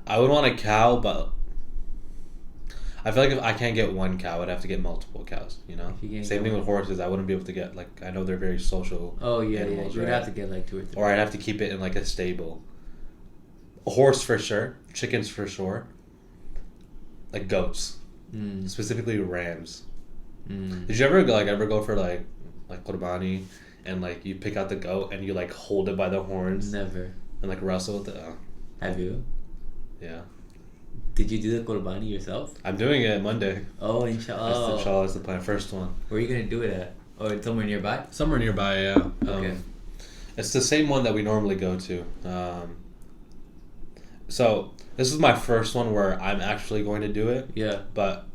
I would want a cow, but I feel like if I can't get one cow, I'd have to get multiple cows, you know? Same thing with horses. I wouldn't be able to get, like, I know they're very social. Oh, yeah, animals, You would right? have to get like 2 or 3. Or I'd have to keep it in, like, a stable. A horse for sure. Chickens for sure. Like goats. Specifically rams. Did you ever go for like qurbani and like you pick out the goat and you like hold it by the horns? Never. And like wrestle with it? Have you? Yeah. Did you do the qurbani yourself? I'm doing it Monday. Oh, inshallah. Inshallah is the plan. First one. Where are you going to do it at? Oh, somewhere nearby? Somewhere nearby, yeah. Okay. It's the same one that we normally go to. So this is my first one where I'm actually going to do it. Yeah. But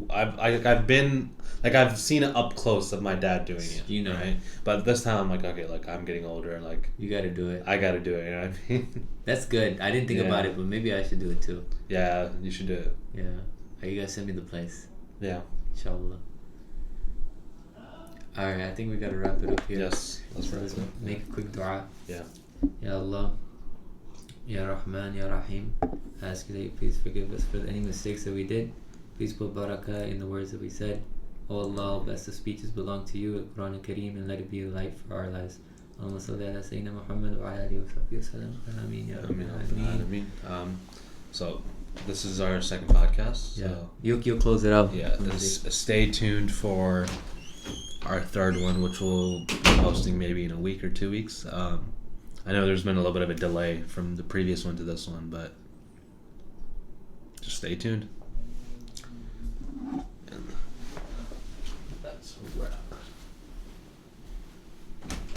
I've seen it up close of my dad doing it. You know. Right? But this time I'm like, okay, like I'm getting older, like You got to do it. I gotta do it, you know what I mean? That's good. I didn't think about it, but maybe I should do it too. Yeah, you should do it. Yeah. Are you guys send me the place? Yeah. Inshallah. Alright, I think we gotta wrap it up here. Yes. Let's wrap Let's it up. make a quick dua. Yeah. Ya Allah, Ya Rahman, Ya Rahim, I ask you that you please forgive us for any mistakes that we did. Please put barakah in the words that we said. Oh Allah, best of speeches belong to you, Quran al-Kareem, and let it be a light for our lives. Allahumma salli ala Sayyidina Muhammad wa ala alihi wa sahbihi wa sallam. Ameen, Ya Rabbil Alameen. So this is our second podcast. Yeah. So You'll close it out. yeah, stay tuned for our third one, which we'll be posting maybe in a week or 2 weeks. I know there's been a little bit of a delay from the previous one to this one, but just stay tuned.